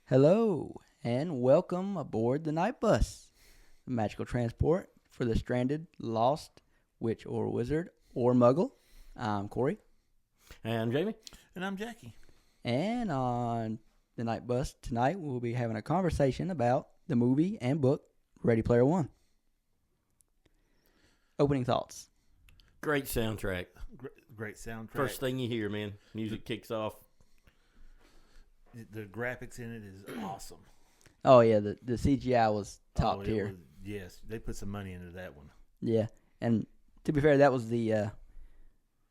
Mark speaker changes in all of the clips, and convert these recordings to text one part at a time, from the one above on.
Speaker 1: Hello, and welcome aboard the night bus, the magical transport for the stranded, lost, witch or wizard or muggle. I'm Corey,
Speaker 2: And I'm Jamie.
Speaker 3: And I'm Jackie.
Speaker 1: and on the night bus tonight, we'll be having a conversation about the movie and book Ready Player One. Opening thoughts.
Speaker 2: Great soundtrack.
Speaker 3: Great soundtrack.
Speaker 2: First thing you hear, man. Music kicks off.
Speaker 3: The graphics in it is awesome.
Speaker 1: Oh yeah, the CGI was top tier.
Speaker 3: Yes, they put some money into that one.
Speaker 1: Yeah, and to be fair, that was the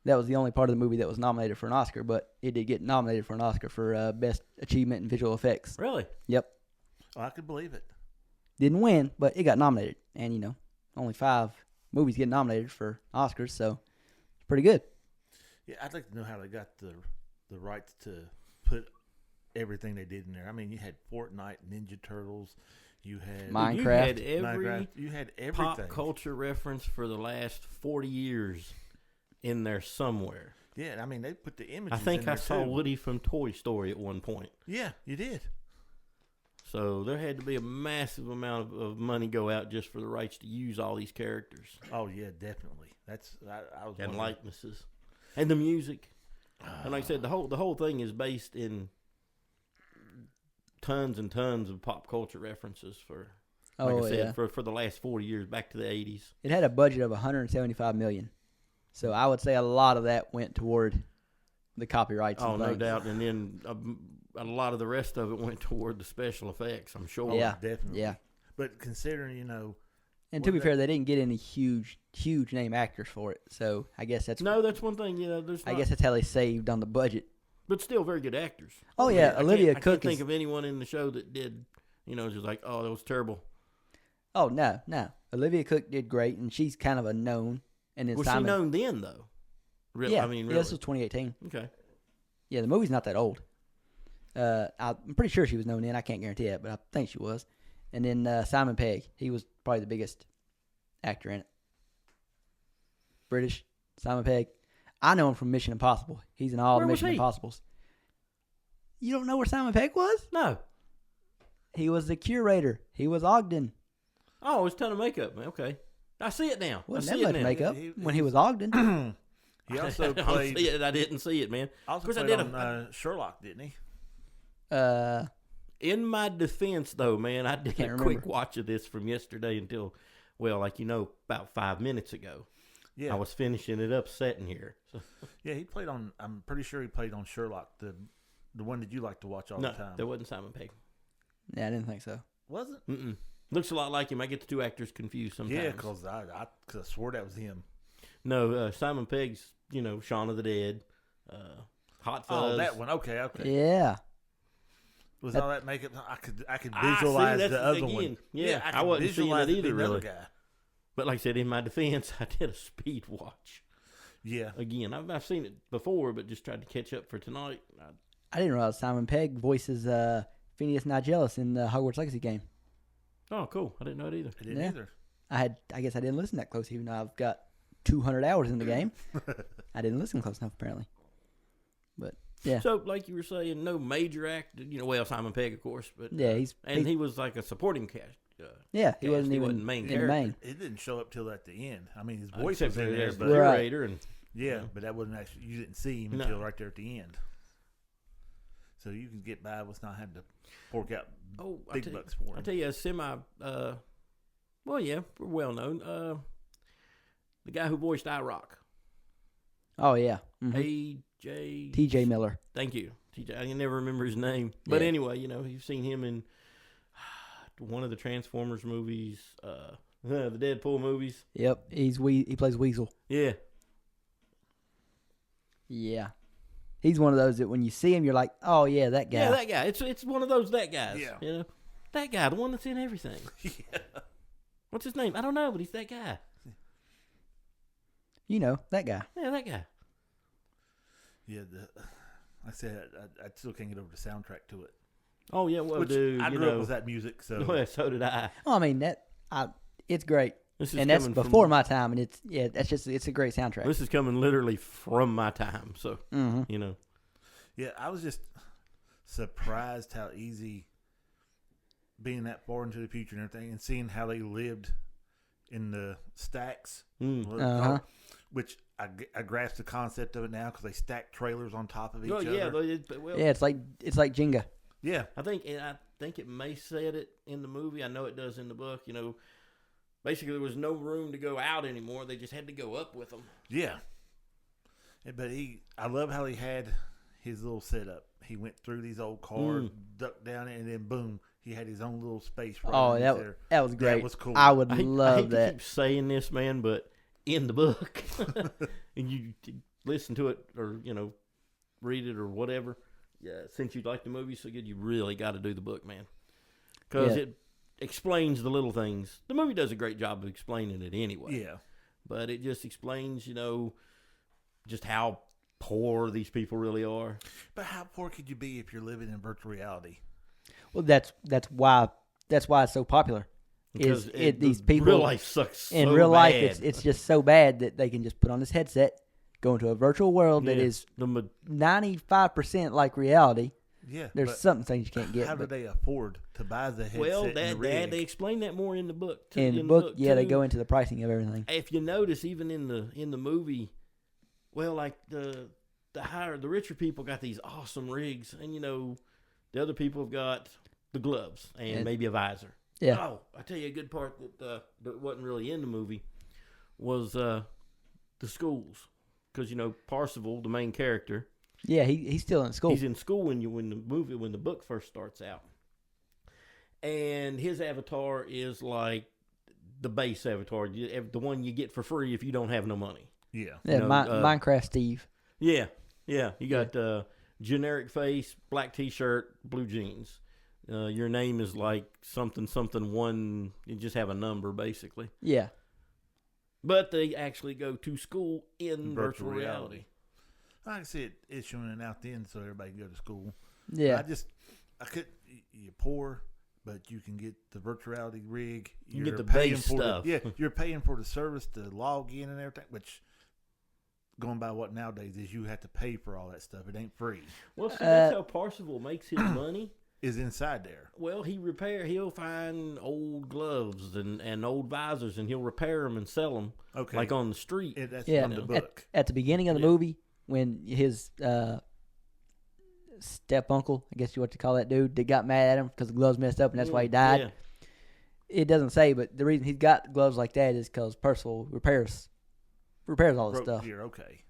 Speaker 1: only part of the movie that was nominated for an Oscar, but it did get nominated for an Oscar for Best Achievement in Visual Effects.
Speaker 2: Really?
Speaker 1: Yep.
Speaker 3: Oh, I could believe it.
Speaker 1: Didn't win, but it got nominated. And, only 5 movies get nominated for Oscars, so it's pretty good.
Speaker 3: Yeah, I'd like to know how they got the rights to put everything they did in there. I mean, you had Fortnite, Ninja Turtles, you had
Speaker 1: Minecraft.
Speaker 3: You had everything.
Speaker 2: Pop culture reference for the last 40 years in there somewhere.
Speaker 3: Yeah, I mean, they put the images
Speaker 2: I think
Speaker 3: in
Speaker 2: I
Speaker 3: there
Speaker 2: saw
Speaker 3: too.
Speaker 2: Woody from Toy Story at one point.
Speaker 3: Yeah, you did.
Speaker 2: So there had to be a massive amount of money go out just for the rights to use all these characters
Speaker 3: Oh, yeah, definitely. I was
Speaker 2: and
Speaker 3: wondering.
Speaker 2: likenesses. And the music. And like I said, the whole thing is based in tons and tons of pop culture references for, like I said, for the last 40 years, back to the 80s.
Speaker 1: It had a budget of $175 million. So I would say a lot of that went toward the copyrights.
Speaker 2: Oh,
Speaker 1: and
Speaker 2: no
Speaker 1: things.
Speaker 2: doubt. And then a lot of the rest of it went toward the special effects, I'm sure.
Speaker 3: Oh,
Speaker 1: Yeah,
Speaker 3: definitely.
Speaker 1: yeah.
Speaker 3: But considering,
Speaker 1: And to be fair, they didn't get any huge name actors for it. So I guess that's
Speaker 2: That's one thing. There's
Speaker 1: I
Speaker 2: not,
Speaker 1: guess that's how they saved on the budget.
Speaker 2: but still very good actors.
Speaker 1: Oh, yeah, Olivia
Speaker 2: I can't
Speaker 1: Cook
Speaker 2: think
Speaker 1: is-
Speaker 2: of anyone in the show that did, just like, oh, that was terrible.
Speaker 1: Oh, no. Olivia Cook did great, and she's kind of a known. And then
Speaker 2: Was
Speaker 1: Simon,
Speaker 2: she known then, though? Really?
Speaker 1: Yeah,
Speaker 2: I mean,
Speaker 1: yeah,
Speaker 2: really?
Speaker 1: this was 2018.
Speaker 2: Okay.
Speaker 1: Yeah, the movie's not that old. I'm pretty sure she was known then. I can't guarantee it, but I think she was. And then Simon Pegg, he was probably the biggest actor in it. British, Simon Pegg. I know him from Mission Impossible. He's in all
Speaker 2: Where
Speaker 1: the
Speaker 2: was
Speaker 1: Mission
Speaker 2: he?
Speaker 1: Impossibles. You don't know where Simon Pegg was?
Speaker 2: No.
Speaker 1: He was the curator. He was Ogden.
Speaker 2: Oh, it's a ton of makeup, man. Okay. I see it now.
Speaker 1: Wasn't
Speaker 2: I
Speaker 1: that
Speaker 2: see it
Speaker 1: much
Speaker 2: now.
Speaker 1: makeup
Speaker 3: He-
Speaker 1: when he was Ogden.
Speaker 3: he also
Speaker 2: I
Speaker 3: played.
Speaker 2: see it. I didn't see it, man.
Speaker 3: Also
Speaker 2: Of course, I
Speaker 3: played
Speaker 2: did
Speaker 3: on Sherlock, didn't he?
Speaker 2: In my defense, though, man, I did
Speaker 1: can't
Speaker 2: a quick
Speaker 1: remember.
Speaker 2: watch of this from yesterday until, about 5 minutes ago.
Speaker 3: Yeah.
Speaker 2: I was finishing it up, sitting here. So,
Speaker 3: Yeah, he played on. I'm pretty sure he played on Sherlock, the one that you like to watch all
Speaker 2: no,
Speaker 3: the time.
Speaker 2: that wasn't Simon Pegg.
Speaker 1: Yeah, I didn't think so.
Speaker 3: Was it?
Speaker 2: Mm-mm. Looks a lot like him. I get the two actors confused sometimes.
Speaker 3: Yeah, because I swore that was him.
Speaker 2: No, Simon Pegg's, Shaun of the Dead, Hot Fuzz.
Speaker 3: Oh, that one. Okay.
Speaker 1: Yeah.
Speaker 3: Was all that make it? I could
Speaker 2: Ah, see,
Speaker 3: visualize
Speaker 2: that's
Speaker 3: the other
Speaker 2: again.
Speaker 3: one.
Speaker 2: Yeah,
Speaker 3: I
Speaker 2: I
Speaker 3: could
Speaker 2: wasn't seeing
Speaker 3: visualize
Speaker 2: it either,
Speaker 3: being the other
Speaker 2: really.
Speaker 3: guy.
Speaker 2: But like I said, in my defense, I did a speed watch.
Speaker 3: Yeah.
Speaker 2: Again, I've seen it before, but just tried to catch up for tonight.
Speaker 1: I didn't realize Simon Pegg voices Phineas Nigellus in the Hogwarts Legacy game.
Speaker 2: Oh, cool. I didn't know it either.
Speaker 3: I didn't
Speaker 1: Yeah.
Speaker 3: either.
Speaker 1: I guess I didn't listen that close, even though I've got 200 hours in the game. I didn't listen close enough, apparently. But, yeah.
Speaker 2: So, like you were saying, no major actor. Simon Pegg, of course. But
Speaker 1: Yeah,
Speaker 2: he was like a supporting cast.
Speaker 1: Yeah, he wasn't
Speaker 2: he
Speaker 1: even
Speaker 2: wasn't main
Speaker 1: in
Speaker 2: character.
Speaker 1: main.
Speaker 3: It didn't show up till at the end. I mean, his voice
Speaker 2: Except
Speaker 3: was in
Speaker 2: for
Speaker 3: there,
Speaker 2: as the
Speaker 3: but
Speaker 2: curator and
Speaker 3: yeah, but that wasn't actually. You didn't see him
Speaker 2: No.
Speaker 3: until right there at the end. So you can get by with not having to fork out big bucks for
Speaker 2: I
Speaker 3: him.
Speaker 2: tell you, we're well known. The guy who voiced iRock,
Speaker 1: Oh, yeah. T.J. Miller.
Speaker 2: Thank you, TJ. I can never remember his name, but
Speaker 1: Yeah.
Speaker 2: anyway, you've seen him in one of the Transformers movies, the Deadpool movies.
Speaker 1: Yep, he plays Weasel.
Speaker 2: Yeah,
Speaker 1: Yeah. He's one of those that when you see him, you're like, oh, yeah, that guy.
Speaker 2: yeah, that guy. It's one of those guys.
Speaker 3: Yeah.
Speaker 2: That guy, the one that's in everything.
Speaker 3: Yeah.
Speaker 2: What's his name? I don't know, but he's that guy.
Speaker 1: That guy.
Speaker 2: Yeah, that guy.
Speaker 3: Yeah, I said I still can't get over the soundtrack to it.
Speaker 2: Oh yeah, well,
Speaker 3: Which
Speaker 2: dude,
Speaker 3: I grew up with that music, so
Speaker 2: Well, so did I.
Speaker 1: Oh, I mean, it's great.
Speaker 2: This is
Speaker 1: And that's
Speaker 2: coming
Speaker 1: before
Speaker 2: from,
Speaker 1: my time, and it's a great soundtrack.
Speaker 2: This is coming literally from my time, so
Speaker 1: Mm-hmm.
Speaker 3: yeah, I was just surprised how easy being that far into the future and everything, and seeing how they lived in the stacks, which I grasp the concept of it now because they stack trailers on top of each other.
Speaker 1: Yeah, it's like Jenga.
Speaker 3: Yeah,
Speaker 2: I think it may said it in the movie. I know it does in the book. You know, basically there was no room to go out anymore. They just had to go up with them.
Speaker 3: Yeah. But I love how he had his little setup. He went through these old cars, ducked down it, and then boom, he had his own little space.
Speaker 1: Right that was great.
Speaker 3: That was cool.
Speaker 1: I would love
Speaker 2: I hate
Speaker 1: that.
Speaker 2: to keep saying this, man, but in the book, and you listen to it or read it or whatever. Yeah, since you like the movie so good, you really got to do the book, man, because it explains the little things. The movie does a great job of explaining it anyway.
Speaker 3: Yeah,
Speaker 2: but it just explains, just how poor these people really are.
Speaker 3: But how poor could you be if you're living in virtual reality?
Speaker 1: Well, that's why it's so popular.
Speaker 2: Because
Speaker 1: these people
Speaker 2: real life sucks. So
Speaker 1: in real
Speaker 2: bad.
Speaker 1: life, it's just so bad that they can just put on this headset, go into a virtual world that is 95% like reality.
Speaker 3: Yeah,
Speaker 1: there's some things you can't get.
Speaker 3: How do they afford to buy the headset?
Speaker 2: Well,
Speaker 3: and the rig?
Speaker 2: they explain that more in the book. Too.
Speaker 1: In the book, they go into the pricing of everything.
Speaker 2: If you notice, even in the movie, well, like the richer people got these awesome rigs, and the other people have got the gloves and maybe a visor.
Speaker 1: Yeah.
Speaker 2: Oh, I tell you a good part that wasn't really in the movie was the schools, because Parsival, the main character.
Speaker 1: Yeah, he's still in school.
Speaker 2: He's in school when the book first starts out, and his avatar is like the base avatar, the one you get for free if you don't have no money.
Speaker 3: Yeah,
Speaker 1: Minecraft Steve.
Speaker 2: Yeah. You got generic face, black T-shirt, blue jeans. Your name is like something one. You just have a number basically.
Speaker 1: Yeah.
Speaker 2: But they actually go to school in virtual reality.
Speaker 3: I can see it issuing it out then so everybody can go to school.
Speaker 1: Yeah.
Speaker 3: You're poor, but you can get the virtual reality rig.
Speaker 2: You get the base stuff.
Speaker 3: You're paying for the service to log in and everything, which going by what nowadays is you have to pay for all that stuff. It ain't free.
Speaker 2: Well, see, that's how Parsival makes his money.
Speaker 3: Is inside there.
Speaker 2: Well, he'll find old gloves and old visors, and he'll repair them and sell them, like on the street.
Speaker 3: That's from the book.
Speaker 1: At the beginning of the movie, when his step uncle, I guess you want to call that dude, that got mad at him because the gloves messed up, and that's why he died.
Speaker 2: Yeah.
Speaker 1: It doesn't say, but the reason he's got gloves like that is because Percival repairs all the stuff.
Speaker 3: You're okay.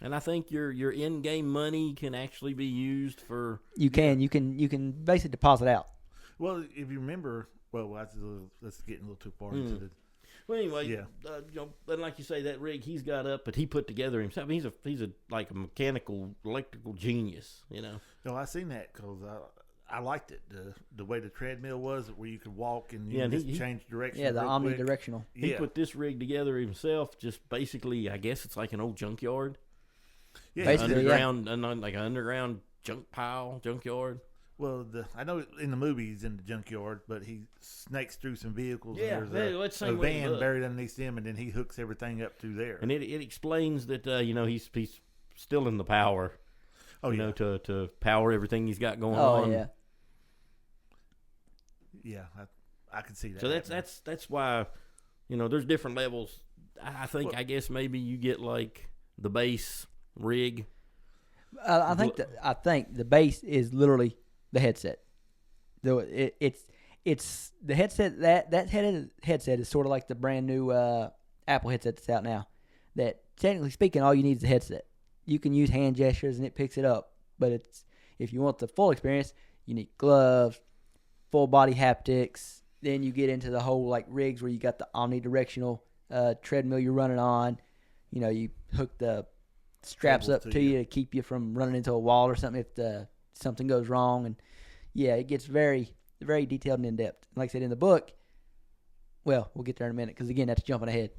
Speaker 2: And I think your in-game money can actually be used for.
Speaker 1: You can basically deposit out.
Speaker 3: Well, if you remember, let's get a little too far into the.
Speaker 2: Well, anyway, and like you say, that rig he's got up, but he put together himself. He's a like a mechanical, electrical genius,
Speaker 3: No, I seen that because I liked it. The way the treadmill was, where you could walk and change direction.
Speaker 1: Yeah, the omnidirectional.
Speaker 2: He put this rig together himself. Just basically, I guess it's like an old junkyard.
Speaker 3: Yeah,
Speaker 1: basically,
Speaker 2: like an underground junkyard.
Speaker 3: Well, I know in the movie he's in the junkyard, but he snakes through some vehicles.
Speaker 2: Yeah,
Speaker 3: and there's a van buried underneath them, and then he hooks everything up through there.
Speaker 2: And it explains that he's still in the power. To power everything he's got going on.
Speaker 1: Oh yeah.
Speaker 3: Yeah, I can see that.
Speaker 2: So that's why there's different levels. I think I guess maybe you get like the base rig.
Speaker 1: I think the base is literally the headset. Though it's the headset that headset is sort of like the brand new Apple headset that's out now. That technically speaking, all you need is a headset. You can use hand gestures and it picks it up. But if you want the full experience, you need gloves, full body haptics. Then you get into the whole like rigs where you got the omnidirectional treadmill you're running on. You hook the straps up to you to keep you from running into a wall or something if something goes wrong. And yeah, it gets very, very detailed and in depth. Like I said in the book, well, we'll get there in a minute because again, that's jumping ahead.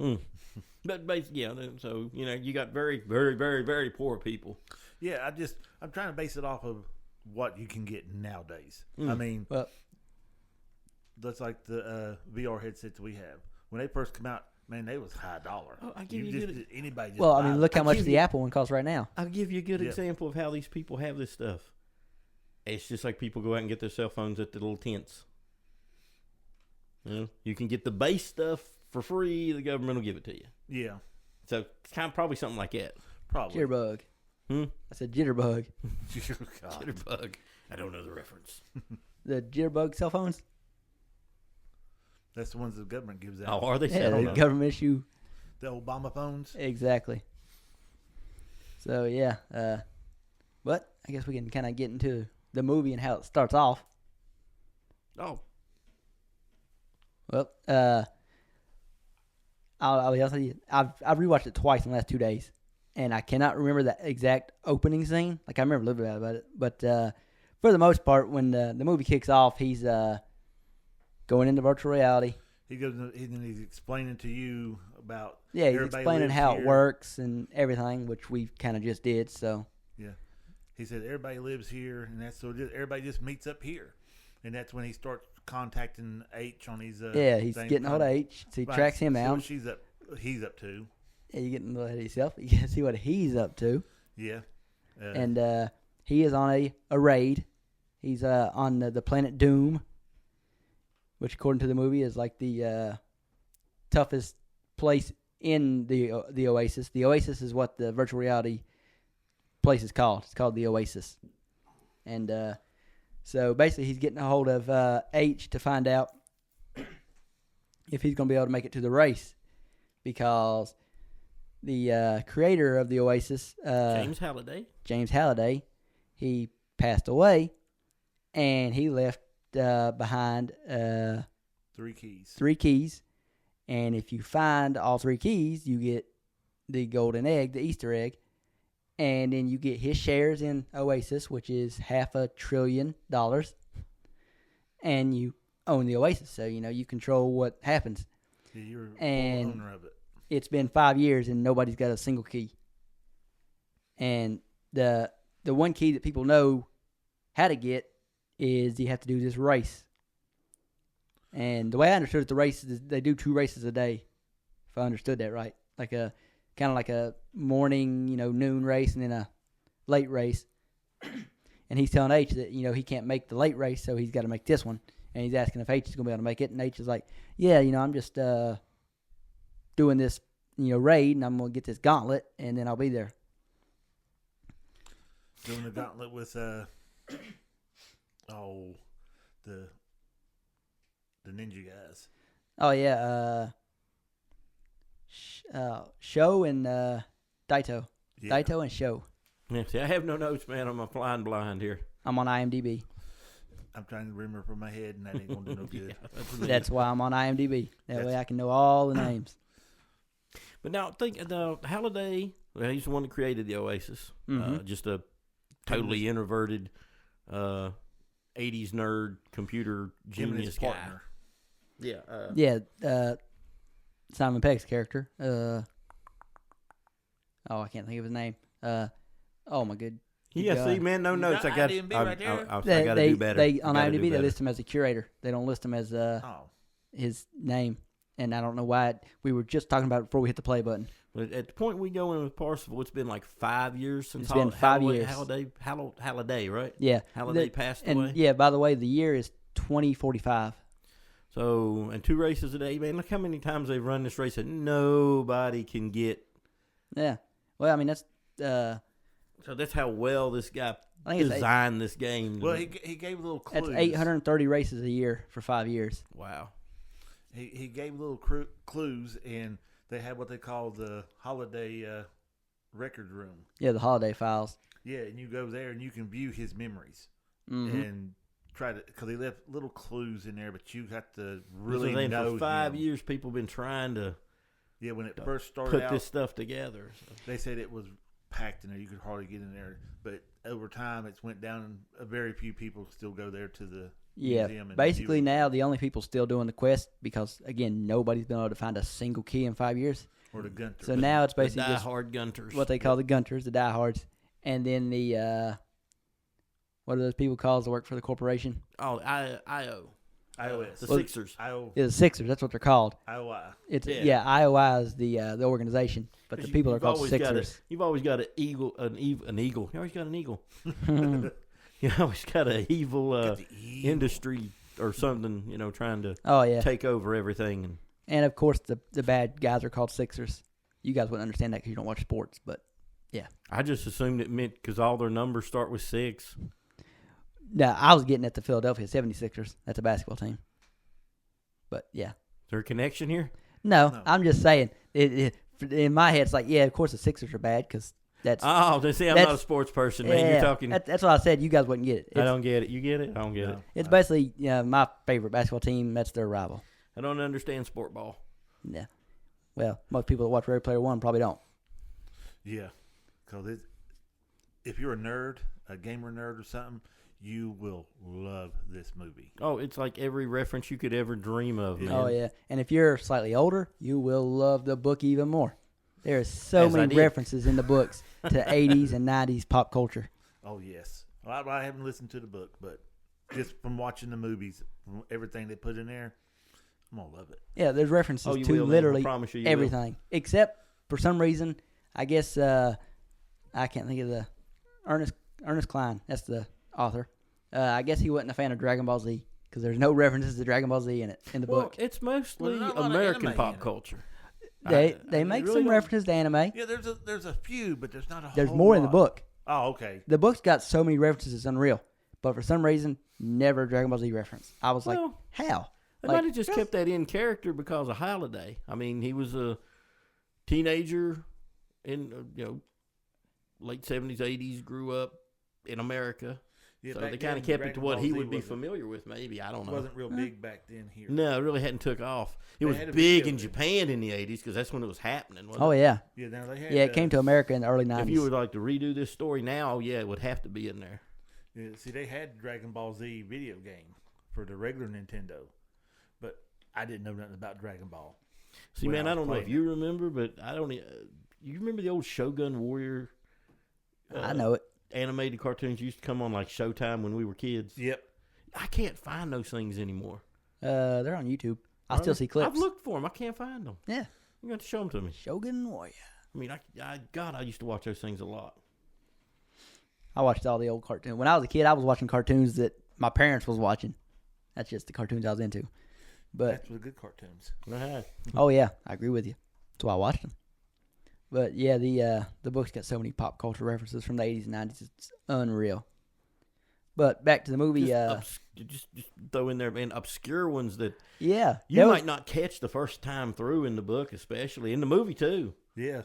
Speaker 2: But basically, so you got very, very, very, very poor people.
Speaker 3: Yeah, I'm trying to base it off of what you can get nowadays. I mean, that's like the VR headsets we have. When they first come out, man, they was high dollar.
Speaker 2: Oh, I give you good.
Speaker 3: Anybody. Just
Speaker 1: look how much the Apple one costs right now.
Speaker 2: I'll give you a good example of how these people have this stuff. It's just like people go out and get their cell phones at the little tents. You can get the base stuff for free. The government will give it to you.
Speaker 3: Yeah.
Speaker 2: So it's kind of probably something like that.
Speaker 3: Probably.
Speaker 1: Jitterbug. I said jitterbug.
Speaker 2: Jitterbug. I don't know the reference.
Speaker 1: The jitterbug cell phones?
Speaker 3: That's the ones the government gives out.
Speaker 2: Oh, are they?
Speaker 1: Yeah, the government issue.
Speaker 3: The Obama phones?
Speaker 1: Exactly. So, yeah. But I guess we can kind of get into the movie and how it starts off.
Speaker 2: Oh.
Speaker 1: Well, I'll tell you, I've rewatched it twice in the last 2 days, and I cannot remember that exact opening scene. Like, I remember a little bit about it, but for the most part, when the movie kicks off, he's going into virtual reality.
Speaker 3: He's explaining to you about
Speaker 1: he's explaining how it works and everything, which we kind of just did. So
Speaker 3: he said everybody lives here, and that's so everybody just meets up here, and that's when he starts contacting H on his
Speaker 1: he's getting a hold of H, so he tracks him out.
Speaker 3: He's up to.
Speaker 1: Yeah, you getting a little ahead of yourself. You can see what he's up to.
Speaker 3: Yeah,
Speaker 1: and he is on a raid. He's on the planet Doom, which according to the movie is like the toughest place in the Oasis. The Oasis is what the virtual reality place is called. It's called the Oasis. And so basically he's getting a hold of H to find out if he's going to be able to make it to the race, because the creator of the Oasis,
Speaker 2: James
Speaker 1: Halliday, he passed away, and he left behind
Speaker 3: 3 keys.
Speaker 1: 3 keys, and if you find all 3 keys, you get the golden egg, the Easter egg, and then you get his shares in Oasis, which is $500 billion, and you own the Oasis, so you control what happens.
Speaker 3: Yeah, you're
Speaker 1: and
Speaker 3: owner of it.
Speaker 1: It's been 5 years, and nobody's got a single key. And the one key that people know how to get is you have to do this race. And the way I understood it, the race is they do 2 races a day, if I understood that right. Like kind of like a morning, noon race, and then a late race. And he's telling H that, he can't make the late race, so he's got to make this one. And he's asking if H is going to be able to make it. And H is like, yeah, I'm just doing this, raid, and I'm going to get this gauntlet, and then I'll be there.
Speaker 3: Doing the gauntlet with, the ninja guys.
Speaker 1: Oh, yeah. Show and Daito. Yeah. Daito and Show.
Speaker 2: Yeah, see, I have no notes, man. I'm flying blind here.
Speaker 1: I'm on IMDb.
Speaker 3: I'm trying to remember from my head, and that ain't going to do no good.
Speaker 1: That's why I'm on IMDb. That way I can know all the names.
Speaker 2: But now, think Halliday, he's the one that created the Oasis.
Speaker 1: Mm-hmm.
Speaker 2: Just a totally introverted 80s nerd computer genius guy.
Speaker 3: Partner.
Speaker 2: Yeah.
Speaker 1: Simon Pegg's character. I can't think of his name. Oh, my good.
Speaker 2: Yeah, see, man, no notes. I got to do better.
Speaker 1: On IMDb, they list him as a curator. They don't list him as his name. And I don't know why. We were just talking about it before we hit the play button.
Speaker 2: But at the point we go in with Parsifal, it's been like 5 years since
Speaker 1: it's been 5 years.
Speaker 2: Halliday, right?
Speaker 1: Yeah.
Speaker 2: Halliday passed away.
Speaker 1: Yeah, by the way, the year is 2045.
Speaker 2: So, and 2 races a day, man. Look how many times they've run this race that nobody can get.
Speaker 1: Yeah. Well, I mean, that's...
Speaker 2: So that's how well this guy designed this game.
Speaker 3: Well, he gave little clues.
Speaker 1: That's 830 races a year for 5 years.
Speaker 2: Wow.
Speaker 3: He gave little clues, and they had what they call the holiday record room.
Speaker 1: Yeah, the holiday files.
Speaker 3: Yeah, and you go there and you can view his memories
Speaker 1: Mm-hmm.
Speaker 3: and try to, because he left little clues in there, but you have to really know.
Speaker 2: For 5 years, people have been trying to.
Speaker 3: Yeah, when it first started
Speaker 2: put
Speaker 3: out,
Speaker 2: this stuff together. So.
Speaker 3: They said it was packed in there; you could hardly get in there. But over time, it's went down, and a very few people still go there to the museum. And
Speaker 1: basically now the only people still doing the quest, because again nobody's been able to find a single key in 5 years.
Speaker 3: Or the Gunters.
Speaker 1: So now it's basically
Speaker 2: the
Speaker 1: just
Speaker 2: die-hard Gunters.
Speaker 1: What they call the Gunters, the diehards, and then the what are those people called that work for the corporation?
Speaker 2: Oh, IO.
Speaker 3: iOS.
Speaker 2: The Sixers.
Speaker 3: IO.
Speaker 1: Yeah, the Sixers. That's what they're called.
Speaker 3: IOI.
Speaker 1: It's IOI is the organization, but the people are called Sixers.
Speaker 2: You've always got an eagle. You always got an eagle. You know, he's got an evil
Speaker 3: Got the evil.
Speaker 2: industry or something, trying to take over everything.
Speaker 1: And of course, the bad guys are called Sixers. You guys wouldn't understand that because you don't watch sports, but yeah.
Speaker 2: I just assumed it meant because all their numbers start with 6.
Speaker 1: No, I was getting at the Philadelphia 76ers. That's a basketball team. But yeah.
Speaker 2: Is there a connection here?
Speaker 1: No. I'm just saying. In my head, it's like, yeah, of course the Sixers are bad because that's.
Speaker 2: Oh, see, I'm not a sports person, man.
Speaker 1: Yeah,
Speaker 2: You're talking.
Speaker 1: That's what I said. You guys wouldn't get it.
Speaker 2: I don't get it. You get it? I don't get it.
Speaker 1: It's basically my favorite basketball team. That's their rival.
Speaker 2: I don't understand sport ball.
Speaker 1: Yeah. Well, most people that watch Ready Player One probably don't.
Speaker 3: Yeah. Because if you're a nerd, a gamer nerd or something, you will love this movie.
Speaker 2: Oh, it's like every reference you could ever dream of, man.
Speaker 1: Oh, yeah. And if you're slightly older, you will love the book even more. There are so many references in the books to 80s and 90s pop culture.
Speaker 3: Oh, yes. Well, I haven't listened to the book, but just from watching the movies, from everything they put in there, I'm going to love it.
Speaker 1: Yeah, there's references to literally everything. Except, for some reason, I guess, I can't think of the Ernest Cline. That's the author. I guess he wasn't a fan of Dragon Ball Z because there's no references to Dragon Ball Z in the book.
Speaker 2: It's mostly American pop culture.
Speaker 1: They make some references to anime.
Speaker 3: Yeah, there's a few, but there's not a whole
Speaker 1: There's more
Speaker 3: lot.
Speaker 1: in the book.
Speaker 3: Oh, okay.
Speaker 1: The book's got so many references, it's unreal. But for some reason, never a Dragon Ball Z reference. I was like, how?
Speaker 2: They might have just kept that in character because of Holiday. I mean, he was a teenager in late 70s, 80s, grew up in America. Yeah, so they kind of kept it to what he would be familiar with, maybe. I don't know.
Speaker 3: It wasn't real big back then here.
Speaker 2: No, it really hadn't took off. It was big in Japan in the 80s because that's when it was happening, wasn't it?
Speaker 1: Yeah.
Speaker 3: Yeah, now they had,
Speaker 1: it came to America in the early 90s.
Speaker 2: If you would like to redo this story now, it would have to be in there.
Speaker 3: Yeah, see, they had Dragon Ball Z video game for the regular Nintendo, but I didn't know nothing about Dragon Ball.
Speaker 2: See, man, I don't know if you remember, but I don't. You remember the old Shogun Warrior?
Speaker 1: I know it.
Speaker 2: Animated cartoons used to come on like Showtime when we were kids.
Speaker 3: Yep.
Speaker 2: I can't find those things anymore.
Speaker 1: They're on YouTube. I still see clips.
Speaker 2: I've looked for them. I can't find them.
Speaker 1: Yeah.
Speaker 2: You got to show them to me.
Speaker 1: Shogun Warrior.
Speaker 2: I mean, I used to watch those things a lot.
Speaker 1: I watched all the old cartoons. When I was a kid, I was watching cartoons that my parents was watching. That's just the cartoons I was into. But
Speaker 3: that's the good cartoons.
Speaker 1: Oh yeah, I agree with you. That's why I watched them. But yeah, the book's got so many pop culture references from the 80s and 90s. It's unreal. But back to the movie.
Speaker 2: Just throw in there, man, obscure ones that
Speaker 1: you
Speaker 2: might not catch the first time through in the book, especially in the movie too.
Speaker 3: Yeah.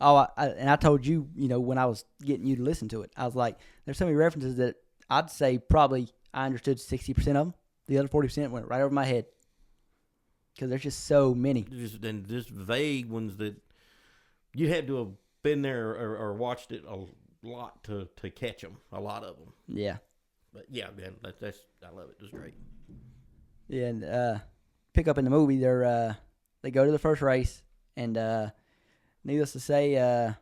Speaker 1: I told you, when I was getting you to listen to it, I was like, there's so many references that I'd say probably I understood 60% of them. The other 40% went right over my head because there's just so many.
Speaker 2: Just vague ones that you had to have been there or watched it a lot to catch them. A lot of them.
Speaker 1: Yeah.
Speaker 2: But yeah, man, I love it. It's great.
Speaker 1: Yeah, and pick up in the movie, they go to the first race, and needless to say,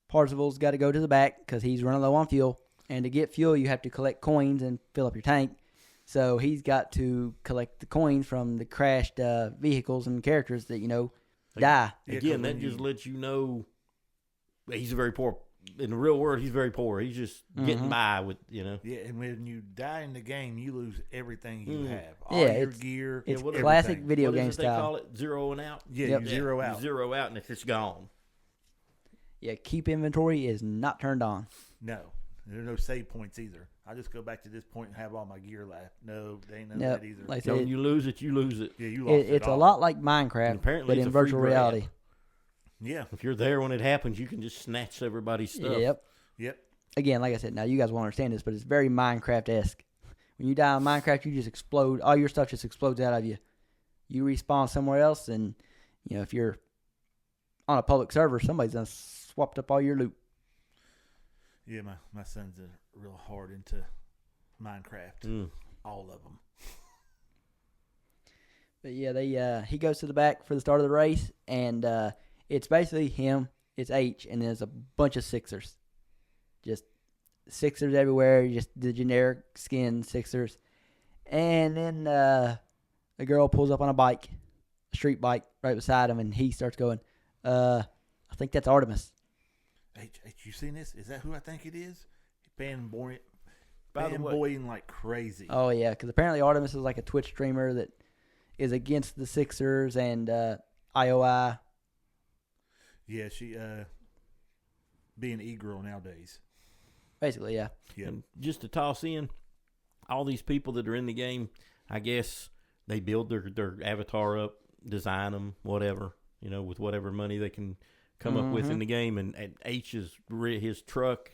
Speaker 1: Parzival's got to go to the back because he's running low on fuel. And to get fuel, you have to collect coins and fill up your tank. So he's got to collect the coins from the crashed vehicles and characters that, die.
Speaker 2: Again, that just lets you know he's very poor. In the real world, he's very poor. He's just getting by with, Yeah,
Speaker 3: and when you die in the game, you lose everything you have. All your gear.
Speaker 1: It's classic video game style.
Speaker 2: They call it zeroing out?
Speaker 3: Yeah, you zero out.
Speaker 2: You zero out, and it's gone.
Speaker 1: Yeah, keep inventory is not turned on.
Speaker 3: No. There's no save points either. I just go back to this point and have all my gear left. No, they ain't none of that either.
Speaker 1: Like
Speaker 2: when you lose it, you lose it.
Speaker 3: Yeah, you lost it.
Speaker 1: It's a lot like Minecraft, but in virtual reality.
Speaker 3: Yeah.
Speaker 2: If you're there when it happens, you can just snatch everybody's stuff.
Speaker 3: Yep.
Speaker 1: Again, like I said, now you guys won't understand this, but it's very Minecraft-esque. When you die in Minecraft, you just explode. All your stuff just explodes out of you. You respawn somewhere else, and if you're on a public server, somebody's done swapped up all your loot.
Speaker 3: Yeah, my son's real hard into Minecraft. All of them.
Speaker 1: But yeah, he goes to the back for the start of the race, and it's basically him. It's H, and there's a bunch of Sixers. Just Sixers everywhere, just the generic skin Sixers. And then a girl pulls up on a bike, a street bike, right beside him, and he starts going, I think that's Artemis.
Speaker 3: Hey, you seen this? Is that who I think it is?
Speaker 2: By the way,
Speaker 3: fanboying like crazy.
Speaker 1: Oh yeah, because apparently Artemis is like a Twitch streamer that is against the Sixers and IOI.
Speaker 3: Yeah, she being e-girl nowadays.
Speaker 1: Basically, yeah.
Speaker 3: Yeah.
Speaker 2: And just to toss in, all these people that are in the game, I guess they build their avatar up, design them, whatever, with whatever money they can come up with in the game. And H's his truck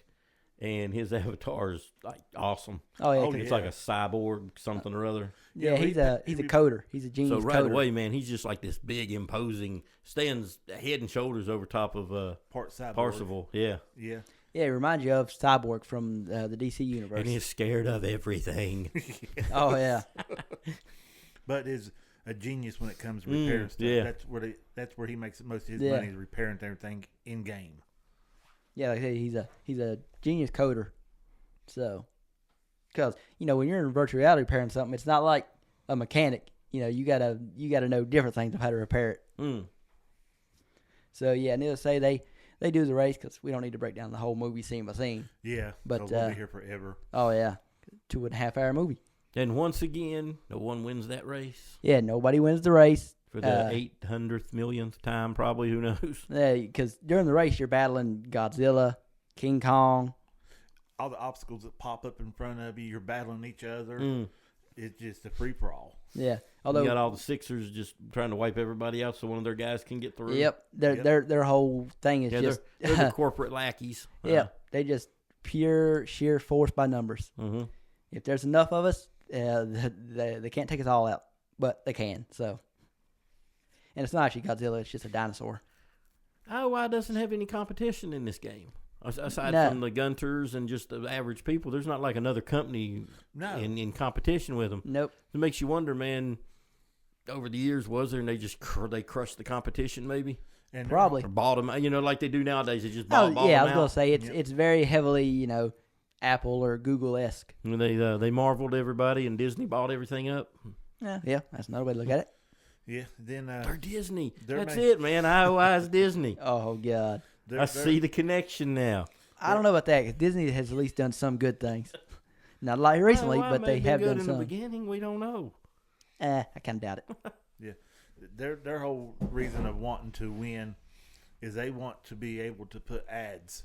Speaker 2: and his avatar is like awesome.
Speaker 1: Oh yeah,
Speaker 2: It's like a cyborg something or other.
Speaker 1: Yeah, he's a coder. He's a genius.
Speaker 2: So right
Speaker 1: coder.
Speaker 2: away, man, he's just like this big, imposing, stands head and shoulders over top of Parsifal. Yeah.
Speaker 3: Yeah.
Speaker 1: Yeah, it reminds you of Cyborg from the DC universe.
Speaker 2: And he's scared of everything.
Speaker 1: Oh yeah.
Speaker 3: But is a genius when it comes to repairing stuff.
Speaker 2: Yeah.
Speaker 3: That's where he makes most of his money, is repairing everything in game.
Speaker 1: Yeah, like I say, he's a genius coder. So, because when you're in virtual reality repairing something, it's not like a mechanic. You gotta know different things of how to repair it.
Speaker 2: Mm.
Speaker 1: So yeah, needless to say, they do the race because we don't need to break down the whole movie scene by scene.
Speaker 3: Yeah,
Speaker 1: but
Speaker 3: we'll be here forever.
Speaker 1: Oh yeah, 2.5 hour movie.
Speaker 2: And once again, no one wins that race.
Speaker 1: Yeah, nobody wins the race.
Speaker 2: For the 800th millionth time, probably, who knows?
Speaker 1: Yeah, because during the race, you're battling Godzilla, King Kong.
Speaker 3: All the obstacles that pop up in front of you, you're battling each other. It's just a free-for-all.
Speaker 1: Yeah. Although
Speaker 2: you got all the Sixers just trying to wipe everybody out so one of their guys can get through.
Speaker 1: Yep. Their whole thing is just...
Speaker 2: They're the corporate lackeys.
Speaker 1: Yeah. They just pure, sheer force by numbers.
Speaker 2: Mm-hmm.
Speaker 1: If there's enough of us, they can't take us all out. But they can, so... And it's not actually Godzilla, it's just a dinosaur.
Speaker 2: IOI doesn't have any competition in this game. Aside from the Gunters and just the average people, there's not like another company in competition with them.
Speaker 1: Nope.
Speaker 2: It makes you wonder, man, over the years, was there, and they crushed the competition maybe?
Speaker 3: And
Speaker 1: probably.
Speaker 2: Or bought them, like they do nowadays. They just bought them
Speaker 1: I was
Speaker 2: out.
Speaker 1: going to say, it's very heavily, Apple or Google-esque.
Speaker 2: They marveled everybody, and Disney bought everything up.
Speaker 1: Yeah, that's another way to look at it.
Speaker 3: Yeah, then
Speaker 2: they're Disney. That's it, man. IOI is Disney.
Speaker 1: Oh God,
Speaker 2: I see the connection now.
Speaker 1: I don't know about that, because Disney has at least done some good things. Not like recently, but they have done some.
Speaker 2: In the beginning, we don't know.
Speaker 1: I kind of doubt it.
Speaker 3: Yeah, their whole reason of wanting to win is they want to be able to put ads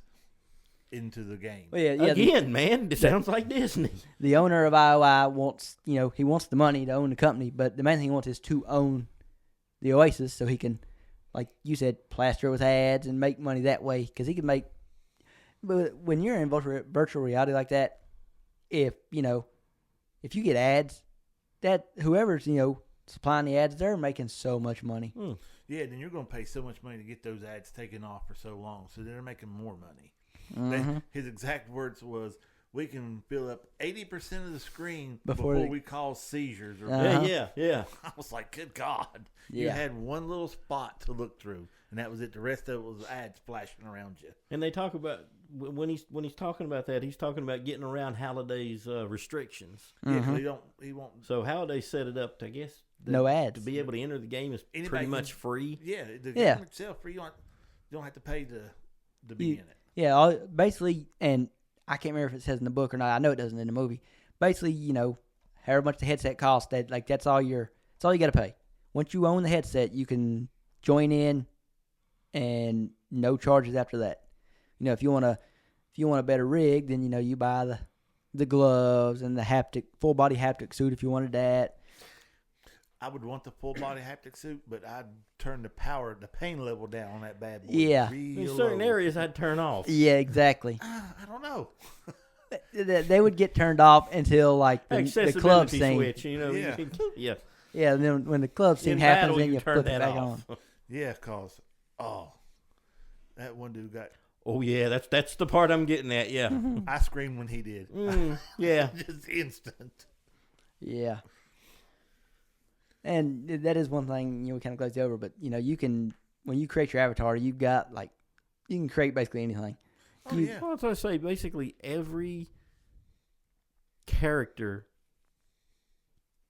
Speaker 3: into the game.
Speaker 1: Well, yeah.
Speaker 2: Again, man, it sounds like Disney.
Speaker 1: The owner of IOI wants, he wants the money to own the company, but the main thing he wants is to own the Oasis so he can, like you said, plaster with ads and make money that way. Because he can make, but when you're in virtual reality like that, if you get ads, that whoever's supplying the ads, they're making so much money.
Speaker 3: Yeah, then you're going to pay so much money to get those ads taken off for so long, so they're making more money. His exact words was, "We can fill up 80% of the screen before we cause seizures."
Speaker 2: Yeah.
Speaker 3: I was like, "Good God!"
Speaker 1: Yeah.
Speaker 3: You had one little spot to look through, and that was it. The rest of it was ads flashing around you.
Speaker 2: And they talk about when he's talking about that, he's talking about getting around Halliday's restrictions.
Speaker 3: Yeah, 'cause he won't.
Speaker 2: So Halliday set it up to, I guess,
Speaker 1: no ads
Speaker 2: to be able to enter the game is pretty much free.
Speaker 3: Yeah, the game itself free. You don't have to pay to be in it.
Speaker 1: Yeah, basically, and I can't remember if it says in the book or not. I know it doesn't in the movie. Basically, however much the headset costs, that's all you got to pay. Once you own the headset, you can join in, and no charges after that. If you want a better rig, then you buy the gloves and the full body haptic suit if you wanted that.
Speaker 3: I would want the full body haptic suit, but I'd turn the pain level down on that bad boy.
Speaker 1: Yeah.
Speaker 2: In certain areas, I'd turn off.
Speaker 1: Yeah, exactly.
Speaker 3: I don't know.
Speaker 1: They would get turned off until like the club scene.
Speaker 2: Switch, yeah.
Speaker 1: Yeah, and then when the club scene happens, then you flip it back on.
Speaker 3: Yeah, cause that one dude got.
Speaker 2: Oh yeah, that's the part I'm getting at. Yeah,
Speaker 3: I screamed when he did.
Speaker 2: Yeah,
Speaker 3: just instant.
Speaker 1: Yeah. And that is one thing we kind of glazed over, but you can, when you create your avatar, you can create basically anything.
Speaker 2: Well, that's what I say. Basically, every character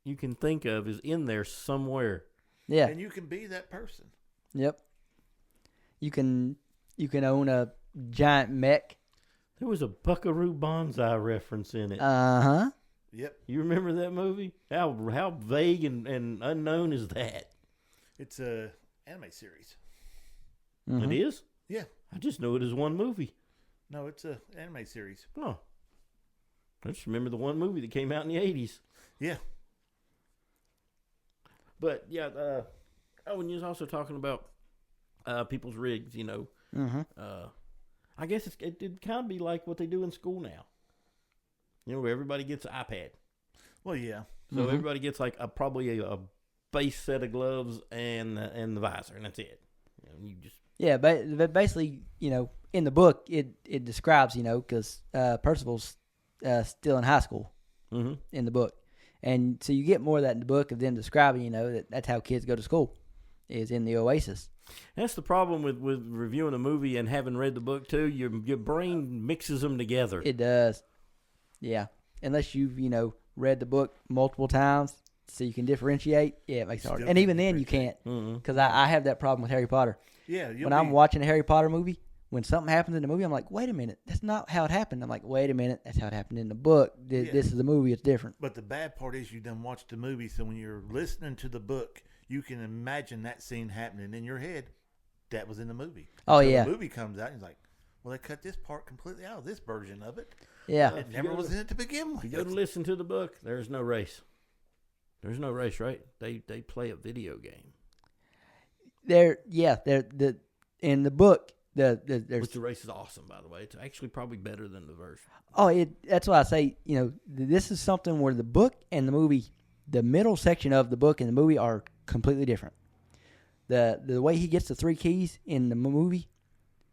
Speaker 2: you can think of is in there somewhere.
Speaker 1: Yeah,
Speaker 3: and you can be that person.
Speaker 1: Yep. You can own a giant mech
Speaker 2: There was a Buckaroo Banzai reference in it.
Speaker 1: Uh-huh.
Speaker 3: Yep.
Speaker 2: You remember that movie? How vague and unknown is that?
Speaker 3: It's a anime series.
Speaker 1: Mm-hmm.
Speaker 2: It is?
Speaker 3: Yeah.
Speaker 2: I just know it as one movie.
Speaker 3: No, it's a anime series.
Speaker 2: Oh. I just remember the one movie that came out in the 80s.
Speaker 3: Yeah.
Speaker 2: But, yeah, and you was also talking about people's rigs, you know.
Speaker 1: Mm-hmm.
Speaker 2: I guess it'd kind of be like what they do in school now. You know, where everybody gets an iPad.
Speaker 3: Well, yeah.
Speaker 2: So everybody gets like probably a base set of gloves and the visor, and that's it. You know, you just
Speaker 1: but basically, you know, in the book, it describes, you know, because Percival's still in high school in the book. And so you get more of that in the book of them describing, you know, that's how kids go to school, is in the Oasis.
Speaker 2: That's the problem with reviewing a movie and having read the book too. Your brain mixes them together.
Speaker 1: It does. Yeah. Unless you've, you know, read the book multiple times so you can differentiate. Yeah, it makes it hard. And even then you can't, because I have that problem with Harry Potter.
Speaker 3: Yeah.
Speaker 1: When I'm watching a Harry Potter movie, when something happens in the movie, I'm like, wait a minute, that's not how it happened. I'm like, wait a minute, that's how it happened in the book. This is the movie, it's different.
Speaker 3: But the bad part is you done watched the movie, so when you're listening to the book, you can imagine that scene happening in your head. That was in the movie.
Speaker 1: Oh,
Speaker 3: Until
Speaker 1: yeah.
Speaker 3: the movie comes out, and you're like, well, they cut this part completely out of this version of it.
Speaker 1: Yeah.
Speaker 3: It never was in it to begin with.
Speaker 2: If you go to listen to the book, there's no race. There's no race, right? They play a video game.
Speaker 1: In the book, there's
Speaker 2: Which the race is awesome, by the way. It's actually probably better than the verse.
Speaker 1: Oh, that's why I say, you know, this is something where the book and the movie, the middle section of the book and the movie are completely different. The way he gets the 3 keys in the movie,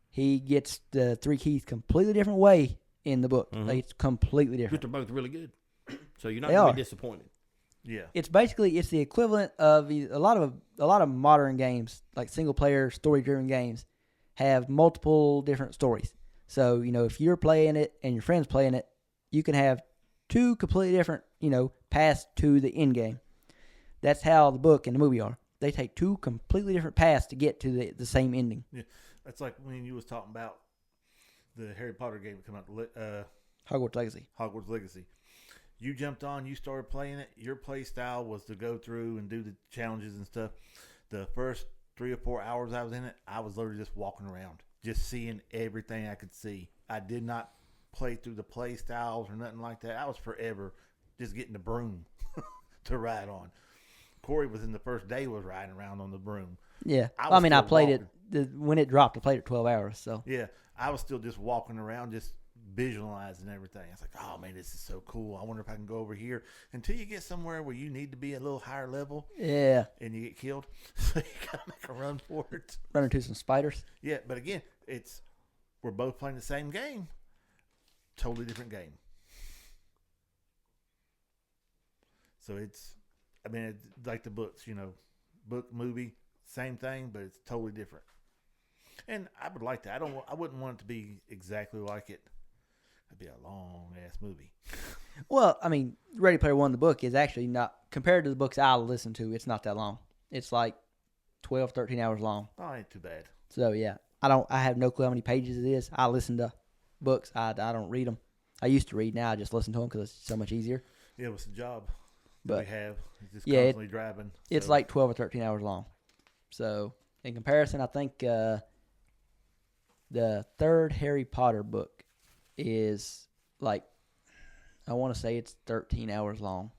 Speaker 1: he gets the 3 keys completely different way in the book. Like, it's completely
Speaker 2: But
Speaker 1: different.
Speaker 2: they're both really good. So you're not going to be disappointed.
Speaker 3: Yeah.
Speaker 1: It's basically the equivalent of a lot of modern games, like single player story driven games, have multiple different stories. So, you know, if you're playing it and your friend's playing it, you can have 2 completely different, you know, paths to the end game. That's how the book and the movie are. They take 2 completely different paths to get to the same ending.
Speaker 3: Yeah. That's like when you was talking about the Harry Potter game that came out,
Speaker 1: Hogwarts Legacy.
Speaker 3: Hogwarts Legacy. You jumped on, you started playing it. Your play style was to go through and do the challenges and stuff. The first 3 or 4 hours I was in it, I was literally just walking around, just seeing everything I could see. I did not play through the play styles or nothing like that. I was forever just getting the broom to ride on. Corey was in the first day was riding around on the broom.
Speaker 1: Yeah.
Speaker 3: I
Speaker 1: played
Speaker 3: walking.
Speaker 1: it when it dropped. I played it 12 hours. So
Speaker 3: Yeah, I was still just walking around, just visualizing everything. I was like, oh man, this is so cool. I wonder if I can go over here. Until you get somewhere where you need to be a little higher level.
Speaker 1: Yeah.
Speaker 3: And you get killed. So you got to make a run for it.
Speaker 1: Run into some spiders.
Speaker 3: Yeah, but again, we're both playing the same game. Totally different game. So it's like the books, you know, book, movie, same thing, but it's totally different. And I would like that. I wouldn't want it to be exactly like it. It'd be a long ass movie.
Speaker 1: Well, I mean, Ready Player One, the book is actually not, compared to the books I listen to, it's not that long. It's like 12, 13 hours long.
Speaker 3: Oh, ain't too bad.
Speaker 1: So yeah, I have no clue how many pages it is. I listen to books. I don't read them. I used to read. Now I just listen to them because it's so much easier.
Speaker 3: Yeah, it's a job
Speaker 1: But
Speaker 3: we have. It's just
Speaker 1: yeah,
Speaker 3: constantly driving.
Speaker 1: It's like 12 or 13 hours long. So in comparison, I think the third Harry Potter book is like, I want to say it's 13 hours long.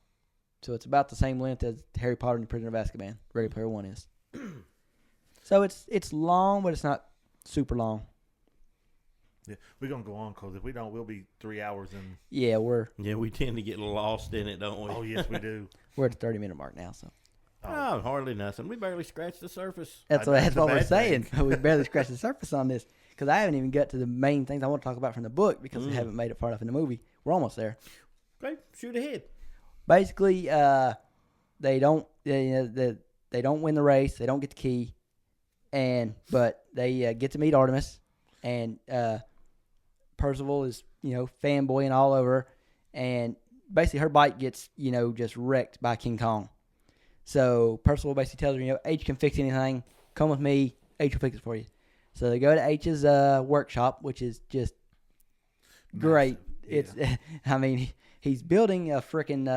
Speaker 1: So it's about the same length as Harry Potter and the Prisoner of Azkaban. Ready Player One is. So it's long, but it's not super long.
Speaker 3: Yeah, we're gonna go on because if we don't, we'll be 3 hours in.
Speaker 1: Yeah,
Speaker 2: we tend to get lost in it, don't we?
Speaker 3: Oh yes, we do.
Speaker 1: we're at the 30-minute mark now. So
Speaker 2: Oh, hardly nothing. We barely scratched the surface.
Speaker 1: that's what we're saying. We barely scratched the surface on this because I haven't even got to the main things I want to talk about from the book because they haven't made it far enough in the movie. We're almost there.
Speaker 2: Okay, shoot ahead.
Speaker 1: Basically, they don't win the race. They don't get the key, but they get to meet Artemis, and Percival is fanboying all over, and basically her bike gets just wrecked by King Kong. So Percival basically tells her, H can fix anything. Come with me. H will fix it for you. So they go to H's workshop, which is just great.
Speaker 3: Massive.
Speaker 1: It's, I mean, he's building a freaking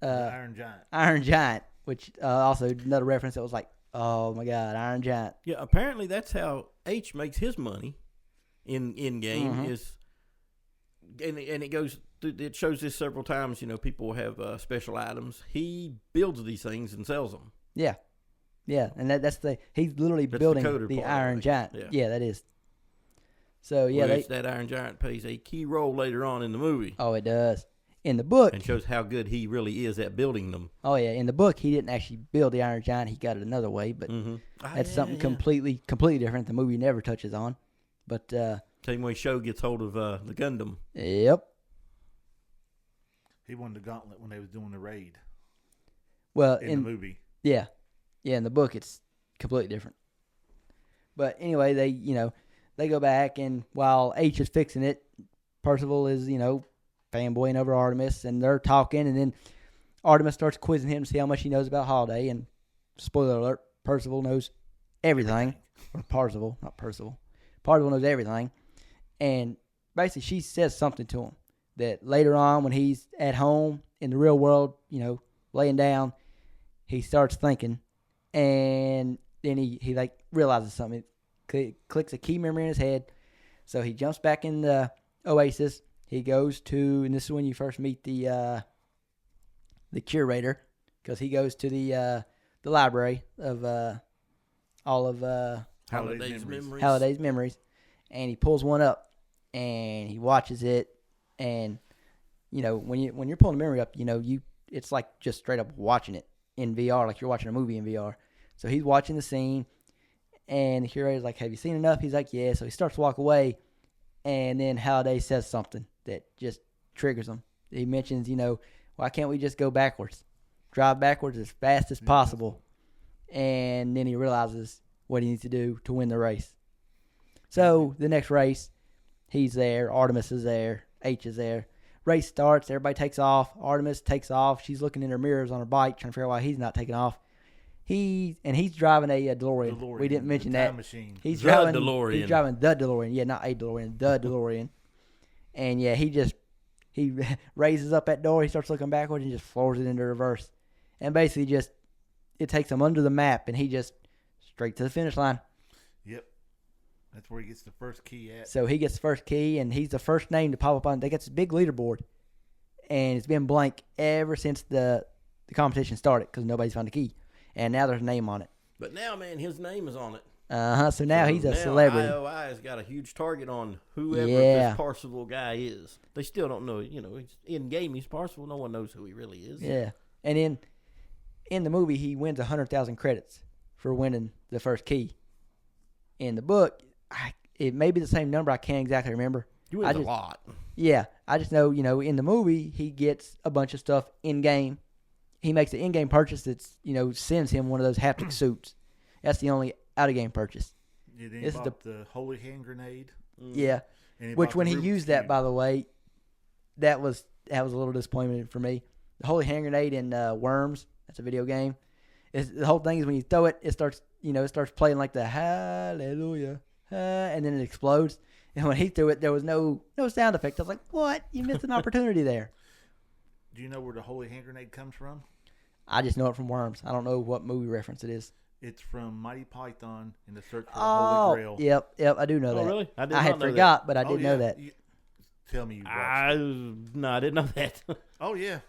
Speaker 3: Iron Giant.
Speaker 1: Iron Giant, which also another reference that was like, oh my God, Iron Giant.
Speaker 2: Yeah, apparently that's how H makes his money in game is, and it goes. It shows this several times. You know, people have special items. He builds these things and sells them.
Speaker 1: Yeah, yeah, and he's literally building the Iron Giant. Yeah, that is. So yeah,
Speaker 2: that Iron Giant plays a key role later on in the movie.
Speaker 1: Oh, it does. In the book,
Speaker 2: and shows how good he really is at building them.
Speaker 1: Oh yeah, in the book he didn't actually build the Iron Giant; he got it another way. But that's something completely different. The movie never touches on. But
Speaker 2: same way Show gets hold of the Gundam.
Speaker 1: Yep.
Speaker 3: He won the gauntlet when they was doing the raid.
Speaker 1: Well,
Speaker 3: in the movie.
Speaker 1: Yeah, in the book it's completely different. But anyway, they go back, and while H is fixing it, Percival is fanboying over Artemis, and they're talking, and then Artemis starts quizzing him to see how much he knows about Holiday, and spoiler alert, Percival knows everything. Or Parzival, not Percival. Parzival knows everything, and basically she says something to him that later on when he's at home in the real world, laying down, he starts thinking, and then he like realizes something. It clicks a key memory in his head, so he jumps back in the Oasis. He goes to, and this is when you first meet the curator, because he goes to the library of all of Halliday's memories, and he pulls one up, and he watches it, and when you're pulling a memory up, it's like just straight up watching it in VR, like you're watching a movie in VR. So he's watching the scene, and the curator's like, "Have you seen enough?" He's like, "Yeah." So he starts to walk away, and then Halliday says something that just triggers him. He mentions, why can't we just go backwards? Drive backwards as fast as possible. And then he realizes what he needs to do to win the race. So the next race, he's there. Artemis is there. H is there. Race starts. Everybody takes off. Artemis takes off. She's looking in her mirrors on her bike, trying to figure out why he's not taking off. He's driving a DeLorean. We didn't mention that.
Speaker 3: Machine.
Speaker 1: He's driving the
Speaker 2: DeLorean.
Speaker 1: Yeah, not a DeLorean, the DeLorean. And yeah, he raises up that door. He starts looking backwards and just floors it into reverse. And basically it takes him under the map, and he just straight to the finish line.
Speaker 3: Yep. That's where he gets the first key at.
Speaker 1: So he gets the first key, and he's the first name to pop up on. They got this big leaderboard, and it's been blank ever since the competition started because nobody's found the key. And now there's a name on it.
Speaker 2: But now, man, his name is on it.
Speaker 1: So now he's a celebrity.
Speaker 2: IOI has got a huge target on whoever this Parzival guy is. They still don't know. In game he's Parzival. No one knows who he really is.
Speaker 1: Yeah. And in the movie, he wins 100,000 credits for winning the first key. In the book, it may be the same number. I can't exactly remember.
Speaker 2: He wins a lot.
Speaker 1: Yeah. I just know, in the movie, he gets a bunch of stuff in-game. He makes an in-game purchase that's, sends him one of those haptic suits. That's the only out-of-game purchase.
Speaker 3: Yeah, then he bought the holy hand grenade.
Speaker 1: Yeah. Which when he used that, by the way, that was a little disappointment for me. The holy hand grenade in Worms, that's a video game. The whole thing is when you throw it, it starts playing like the hallelujah, and then it explodes. And when he threw it, there was no sound effect. I was like, what? You missed an opportunity there.
Speaker 3: Do you know where the holy hand grenade comes from?
Speaker 1: I just know it from Worms. I don't know what movie reference it is.
Speaker 3: It's from Mighty Python in the Search for the Holy Grail.
Speaker 1: Yep, I do know that.
Speaker 2: Oh, really?
Speaker 1: I had forgot, but I did know that.
Speaker 3: Tell me you watched it.
Speaker 2: No, I didn't know that.
Speaker 3: Oh, yeah.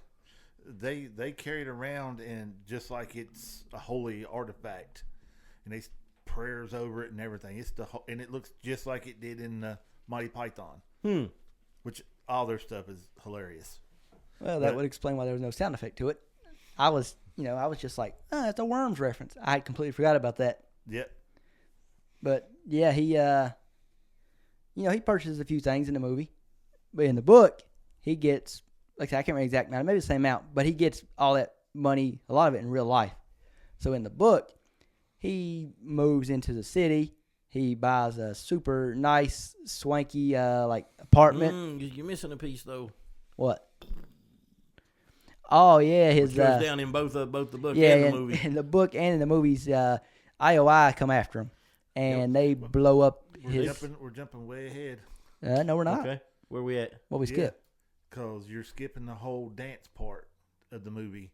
Speaker 3: They carry it around, and just like it's a holy artifact, and they prayers over it and everything. And it looks just like it did in Mighty Python. Which all their stuff is hilarious.
Speaker 1: Well, that would explain why there was no sound effect to it. I was just like, it's a Worms reference. I had completely forgot about that.
Speaker 3: Yep.
Speaker 1: But yeah, he purchases a few things in the movie, but in the book, he gets, like I said, I can't remember the exact amount, maybe the same amount, but he gets all that money, a lot of it in real life. So in the book, he moves into the city. He buys a super nice, swanky, apartment.
Speaker 2: You're missing a piece though.
Speaker 1: What? Oh yeah, his
Speaker 2: goes down in both the book and the movie.
Speaker 1: In the book and in the movies, IOI come after him, and they blow up
Speaker 3: We're jumping way ahead.
Speaker 1: No, we're not.
Speaker 2: Okay, where we at?
Speaker 1: What we skip?
Speaker 3: Because you're skipping the whole dance part of the movie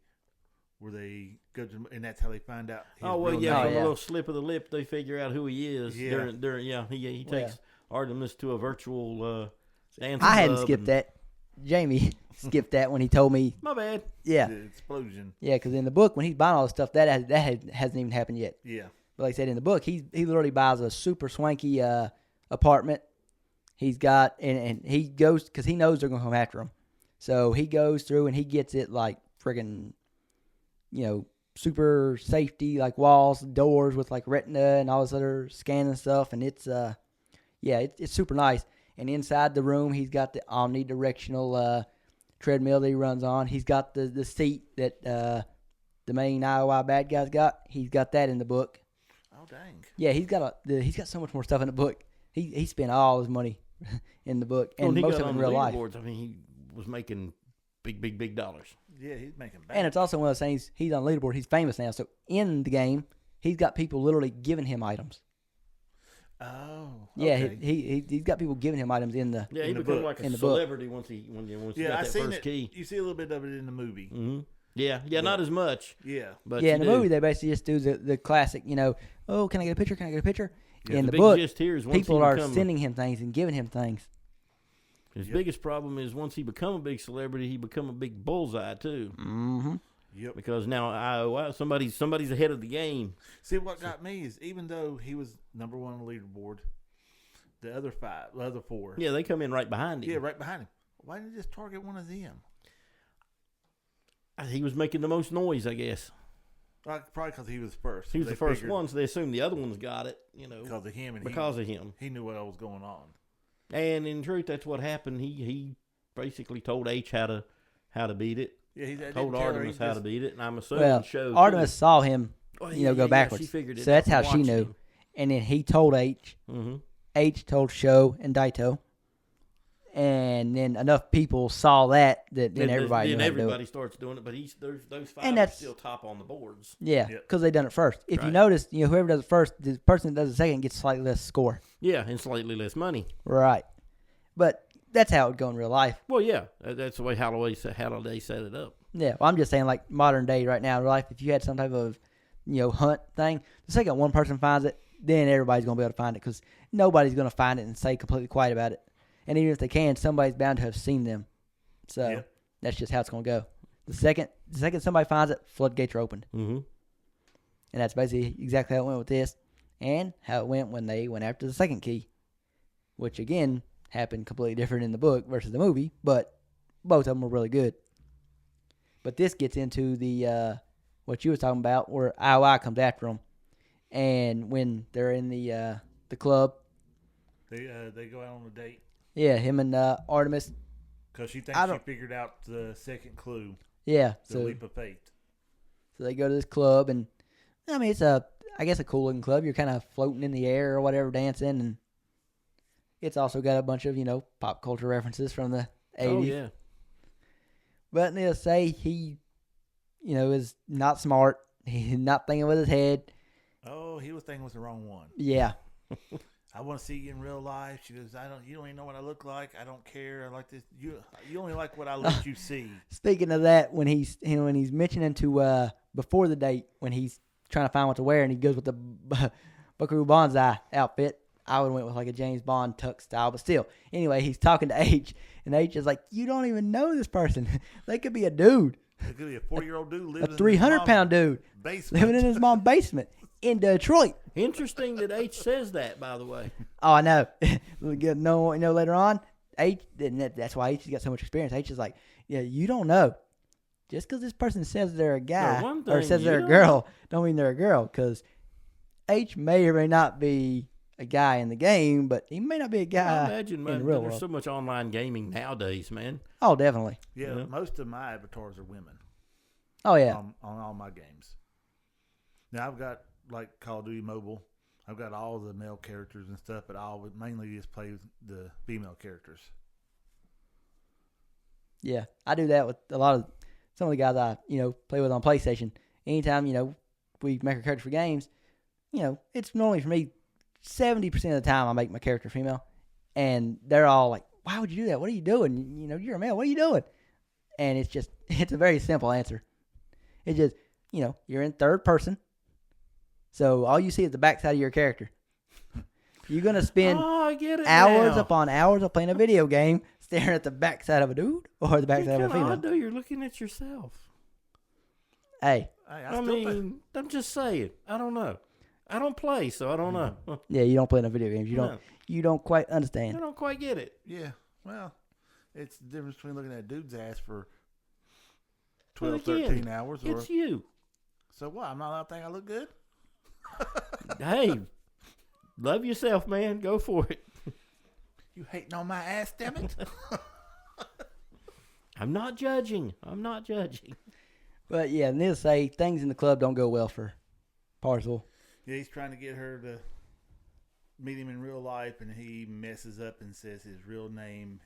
Speaker 3: where they go to, and that's how they find out.
Speaker 2: Oh, well,
Speaker 3: real
Speaker 2: yeah,
Speaker 3: name.
Speaker 2: from a little slip of the lip, they figure out who he is.
Speaker 3: Yeah.
Speaker 2: He takes Artemis to a virtual dance
Speaker 1: I hadn't
Speaker 2: club
Speaker 1: skipped that. Jamie skipped that when he told me.
Speaker 2: My bad.
Speaker 1: Yeah.
Speaker 3: The explosion.
Speaker 1: Yeah, because in the book, when he's buying all this stuff, that hasn't even happened yet.
Speaker 3: Yeah.
Speaker 1: But like I said, in the book, he literally buys a super swanky apartment. He's got, and he goes, because he knows they're going to come after him. So he goes through and he gets it like friggin', super safety, like walls, doors with like retina and all this other scanning stuff. And it's, it's super nice. And inside the room, he's got the omnidirectional treadmill that he runs on. He's got the seat that the main IOI bad guy's got. He's got that in the book.
Speaker 3: Oh, dang.
Speaker 1: Yeah, he's got so much more stuff in the book. He spent all his money in the book, and most of it in real life.
Speaker 2: I mean, he was making big dollars.
Speaker 3: Yeah, he's making bank.
Speaker 1: And it's also one of those things, he's on leaderboard, he's famous now. So in the game, he's got people literally giving him items.
Speaker 3: Oh,
Speaker 1: yeah,
Speaker 3: okay.
Speaker 1: he's got people giving him items in the
Speaker 2: he becomes like a celebrity once he got that first key.
Speaker 3: You see a little bit of it in the movie.
Speaker 2: Mm-hmm. Yeah, not as much.
Speaker 3: Yeah,
Speaker 2: but
Speaker 1: in the movie they basically just do the classic, oh, can I get a picture? Can I get a picture?
Speaker 2: Yeah,
Speaker 1: in the
Speaker 2: big
Speaker 1: book,
Speaker 2: gist here is
Speaker 1: people are sending him things and giving him things.
Speaker 2: His biggest problem is once he become a big celebrity, he become a big bullseye too.
Speaker 1: Mm-hmm.
Speaker 3: Yep.
Speaker 2: Because now somebody's ahead of the game.
Speaker 3: See, what got me is even though he was number one on the leaderboard, the other four.
Speaker 2: Yeah, they come in right behind him.
Speaker 3: Yeah, right behind him. Why didn't he just target one of them?
Speaker 2: He was making the most noise, I guess.
Speaker 3: Probably because he was first.
Speaker 2: He was the first one, so they assumed the other ones got it.
Speaker 3: Because of him.
Speaker 2: Because of him.
Speaker 3: He knew what was going on.
Speaker 2: And in truth, that's what happened. He basically told H how to beat it.
Speaker 3: Yeah, he
Speaker 2: told Artemis how to beat it, and I'm assuming
Speaker 1: Artemis saw him, go backwards.
Speaker 2: She figured it
Speaker 1: so that's how she knew.
Speaker 2: Him.
Speaker 1: And then he told H.
Speaker 2: Mm-hmm.
Speaker 1: H told Sho and Daito. And then enough people saw that then everybody
Speaker 2: Then everybody starts doing it, but those five are still top on the boards.
Speaker 1: Yeah, because they done it first. If you notice, whoever does it first, the person that does it second gets slightly less score.
Speaker 2: Yeah, and slightly less money.
Speaker 1: Right. But that's how it would go in real life.
Speaker 2: Well, yeah, that's the way Holiday set it up.
Speaker 1: Yeah, well, I'm just saying, like modern day right now in real life, if you had some type of hunt thing, the second one person finds it, then everybody's gonna be able to find it because nobody's gonna find it and stay completely quiet about it. And even if they can, somebody's bound to have seen them. So that's just how it's going to go. The second somebody finds it, floodgates are opened.
Speaker 2: Mm-hmm.
Speaker 1: And that's basically exactly how it went with this and how it went when they went after the second key, which, again, happened completely different in the book versus the movie, but both of them were really good. But this gets into the what you was talking about where IOI comes after them. And when they're in the club.
Speaker 3: They go out on a date.
Speaker 1: Yeah, him and Artemis.
Speaker 3: Because she thinks she figured out the second clue.
Speaker 1: Yeah.
Speaker 3: The leap of faith.
Speaker 1: So they go to this club, and, I mean, it's a cool looking club. You're kind of floating in the air or whatever, dancing, and it's also got a bunch of, pop culture references from the 80s.
Speaker 2: Oh, yeah.
Speaker 1: But they'll say he, is not smart. He's not thinking with his head.
Speaker 3: Oh, he was thinking with the wrong one.
Speaker 1: Yeah.
Speaker 3: I want to see you in real life. She goes, you don't even know what I look like. I don't care. I like this. You only like what I let you see.
Speaker 1: Speaking of that, when he's mentioning to before the date when he's trying to find what to wear and he goes with the Buckaroo Banzai outfit, I would have went with like a James Bond tux style, but still. Anyway, he's talking to H, and H is like, you don't even know this person. They could be a dude.
Speaker 3: It could be a 40-year-old dude living
Speaker 1: a 300-pound dude living in his mom's basement in Detroit.
Speaker 2: Interesting that H says that, by the way.
Speaker 1: Oh, I know. Later on, H, that's why H has got so much experience. H is like, yeah, you don't know. Just because this person says they're a guy or says they're a girl, don't mean they're a girl. Because H may or may not be a guy in the game, but he may not be a guy in the real world.
Speaker 2: There's so much online gaming nowadays, man.
Speaker 1: Oh, definitely.
Speaker 3: Yeah, most of my avatars are women.
Speaker 1: Oh, yeah.
Speaker 3: On all my games. Now, I've got, like, Call of Duty Mobile. I've got all the male characters and stuff, but I'll mainly just play with the female characters.
Speaker 1: Yeah, I do that with some of the guys I, play with on PlayStation. Anytime, we make our character for games, it's normally for me, 70% of the time I make my character female. and they're all like, "Why would you do that? What are you doing? You know, you're a male. What are you doing?" And it's a very simple answer. It's just, you know, you're in third person, so all you see is the backside of your character. You're gonna spend hours upon hours of playing a video game staring at the backside of a dude or the backside of a female.
Speaker 2: Do you're looking at yourself.
Speaker 1: Hey,
Speaker 2: I mean, I'm just saying. I don't know. I don't play, so I don't know.
Speaker 1: Yeah, you don't play no video games. You don't quite understand.
Speaker 2: I don't quite get it.
Speaker 3: Yeah, well, it's the difference between looking at a dude's ass for 12, 13 hours.
Speaker 2: It's you.
Speaker 3: So what? I'm not allowed to think I look good?
Speaker 2: Hey, love yourself, man. Go for it.
Speaker 3: You hating on my ass, damn it?
Speaker 2: I'm not judging.
Speaker 1: But yeah, needless to say, things in the club don't go well for Parcel.
Speaker 3: Yeah, he's trying to get her to meet him in real life, and he messes up and says his real name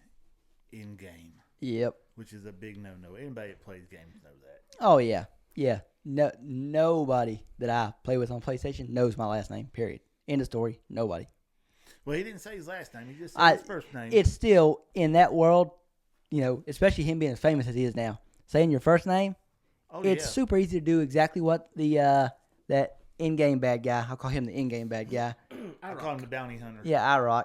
Speaker 3: in game.
Speaker 1: Yep.
Speaker 3: Which is a big no-no. Anybody that plays games knows that.
Speaker 1: Oh, yeah. Yeah. No, nobody that I play with on PlayStation knows my last name, period. End of story. Nobody.
Speaker 3: Well, he didn't say his last name. He just said his first name.
Speaker 1: It's still, in that world, you know, especially him being as famous as he is now, saying your first name, it's super easy to do exactly what the that in-game bad guy, I'll call him the in-game bad guy.
Speaker 3: I call him the bounty hunter.
Speaker 1: Yeah, IROC.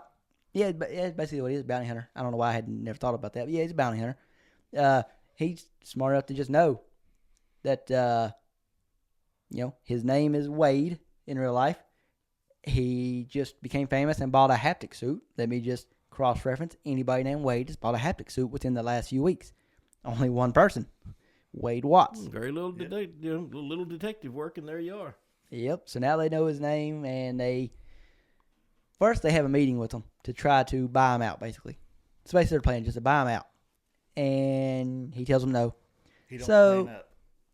Speaker 1: Yeah, but it's basically what he is, bounty hunter. I don't know why I had never thought about that. But yeah, he's a bounty hunter. He's smart enough to just know that, you know, his name is Wade in real life. He just became famous and bought a haptic suit. Let me just cross-reference. Anybody named Wade just bought a haptic suit within the last few weeks. Only one person. Wade Watts.
Speaker 2: Very little, little detective work, and there you are.
Speaker 1: Yep. So now they know his name, and first they have a meeting with him to try to buy him out, basically. It's basically their plan, just to buy him out. And he tells them no. So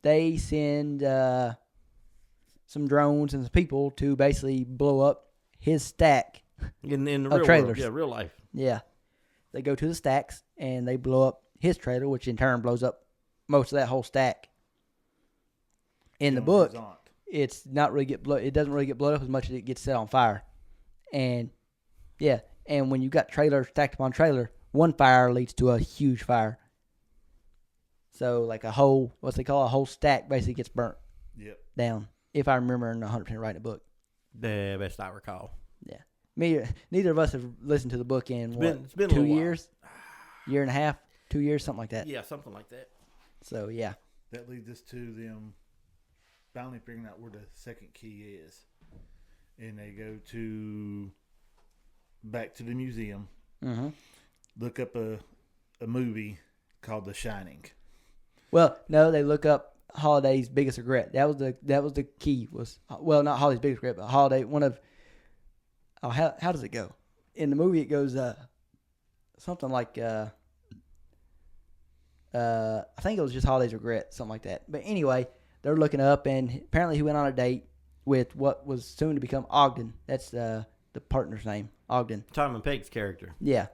Speaker 1: they send some drones and some people to basically blow up his stack
Speaker 2: in the
Speaker 1: of
Speaker 2: real
Speaker 1: trailers.
Speaker 2: World. Yeah, real life.
Speaker 1: Yeah. They go to the stacks, and they blow up his trailer, which in turn blows up most of that whole stack. In the book, it doesn't really get blown up as much as it gets set on fire. And yeah, and when you got trailer stacked upon trailer, one fire leads to a huge fire. So like a whole stack basically gets burnt down. If I remember 100% right in the book.
Speaker 2: The best I recall.
Speaker 1: Yeah. Neither of us have listened to the book in
Speaker 2: it's been
Speaker 1: 2 years? Year and a half? 2 years? Something like that.
Speaker 2: Yeah, something like that.
Speaker 1: So, yeah.
Speaker 3: That leads us to them finally figuring out where the second key is. And they go back to the museum.
Speaker 1: Mm-hmm.
Speaker 3: Look up a movie called The Shining.
Speaker 1: Well, no, they look up Holiday's biggest regret. That was the key. Not Holiday's biggest regret, but Holiday. How does it go? In the movie, it goes something like I think it was just Holiday's regret, something like that. But anyway, they're looking up, and apparently he went on a date with what was soon to become Ogden. That's the partner's name, Ogden.
Speaker 2: Simon Pegg's character.
Speaker 1: Yeah.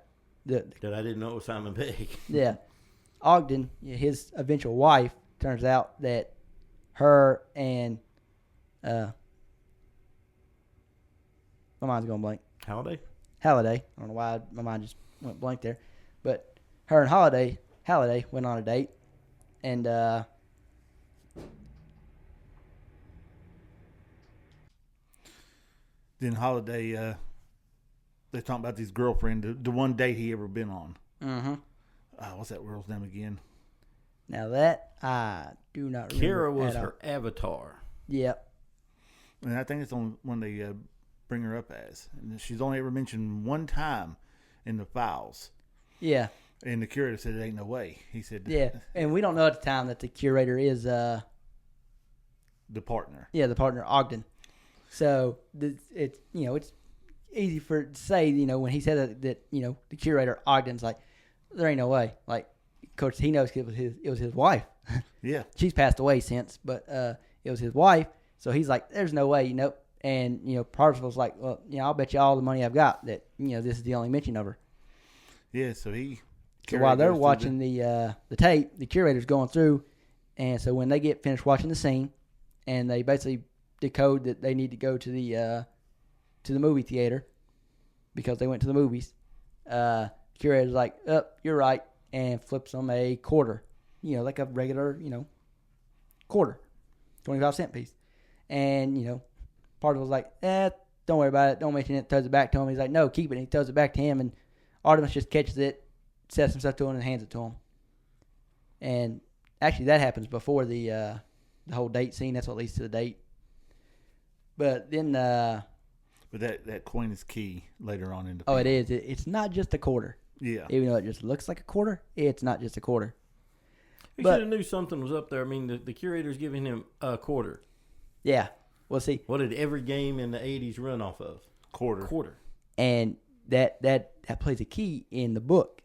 Speaker 2: That I didn't know was Simon Pegg.
Speaker 1: Yeah. Ogden, his eventual wife, turns out that her and my mind's going blank.
Speaker 2: Halliday.
Speaker 1: I don't know why my mind just went blank there. But her and Halliday went on a date, and
Speaker 3: then Halliday, they're talking about his girlfriend, the one date he ever been on.
Speaker 1: Mm-hmm.
Speaker 3: What's that girl's name again?
Speaker 1: Now that I do not remember.
Speaker 2: Kira was her avatar.
Speaker 1: Yep.
Speaker 3: And I think it's the only one they bring her up as. And she's only ever mentioned one time in the files.
Speaker 1: Yeah.
Speaker 3: And the curator said, "It ain't no way." He said,
Speaker 1: "Yeah." And we don't know at the time that the curator is
Speaker 3: the partner.
Speaker 1: Yeah, the partner Ogden. So it's easy to say when he said that the curator Ogden's like, there ain't no way. Like, of course he knows it was his wife.
Speaker 3: Yeah,
Speaker 1: she's passed away since, but it was his wife. So he's like, there's no way, And Parzival's like, well, I'll bet you all the money I've got that this is the only mention of her.
Speaker 3: Yeah, so he.
Speaker 1: So while they're watching the tape, the curator's going through, and so when they get finished watching the scene, and they basically decode that they need to go to the movie theater because they went to the movies, Curator's like, you're right, and flips them a quarter. Like a regular, quarter, 25-cent piece. And, Particle's like, don't worry about it. Don't mention it. Throws it back to him. He's like, no, keep it. And he throws it back to him, and Artemis just catches it, says some stuff to him, and hands it to him. And actually, that happens before the whole date scene. That's what leads to the date. But then...
Speaker 3: but that coin is key later on in the
Speaker 1: film. It is. It's not just a quarter.
Speaker 3: Yeah.
Speaker 1: Even though it just looks like a quarter, it's not just a quarter.
Speaker 2: He should have knew something was up there. I mean, the curator's giving him a quarter.
Speaker 1: Yeah. We'll see.
Speaker 2: What did every game in the 80s run off of?
Speaker 3: Quarter.
Speaker 1: And that plays a key in the book.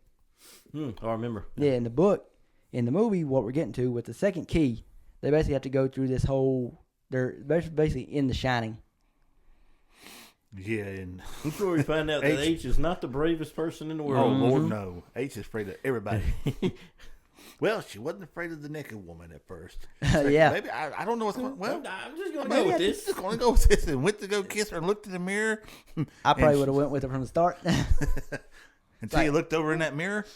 Speaker 2: I remember.
Speaker 1: Yeah, in the book. In the movie, what we're getting to with the second key, they basically have to go through this whole... They're basically in The Shining.
Speaker 3: Yeah, and...
Speaker 2: Before we find out that H is not the bravest person in the world.
Speaker 3: Oh, Lord, no. H is afraid of everybody. Well, she wasn't afraid of the naked woman at first. Like,
Speaker 1: yeah.
Speaker 3: Maybe I don't know what's going. Well,
Speaker 2: I'm just going to go with this.
Speaker 3: Just going to go with this, and went to go kiss her and looked in the mirror.
Speaker 1: I probably would have went with her from the start.
Speaker 3: Until you looked over in that mirror.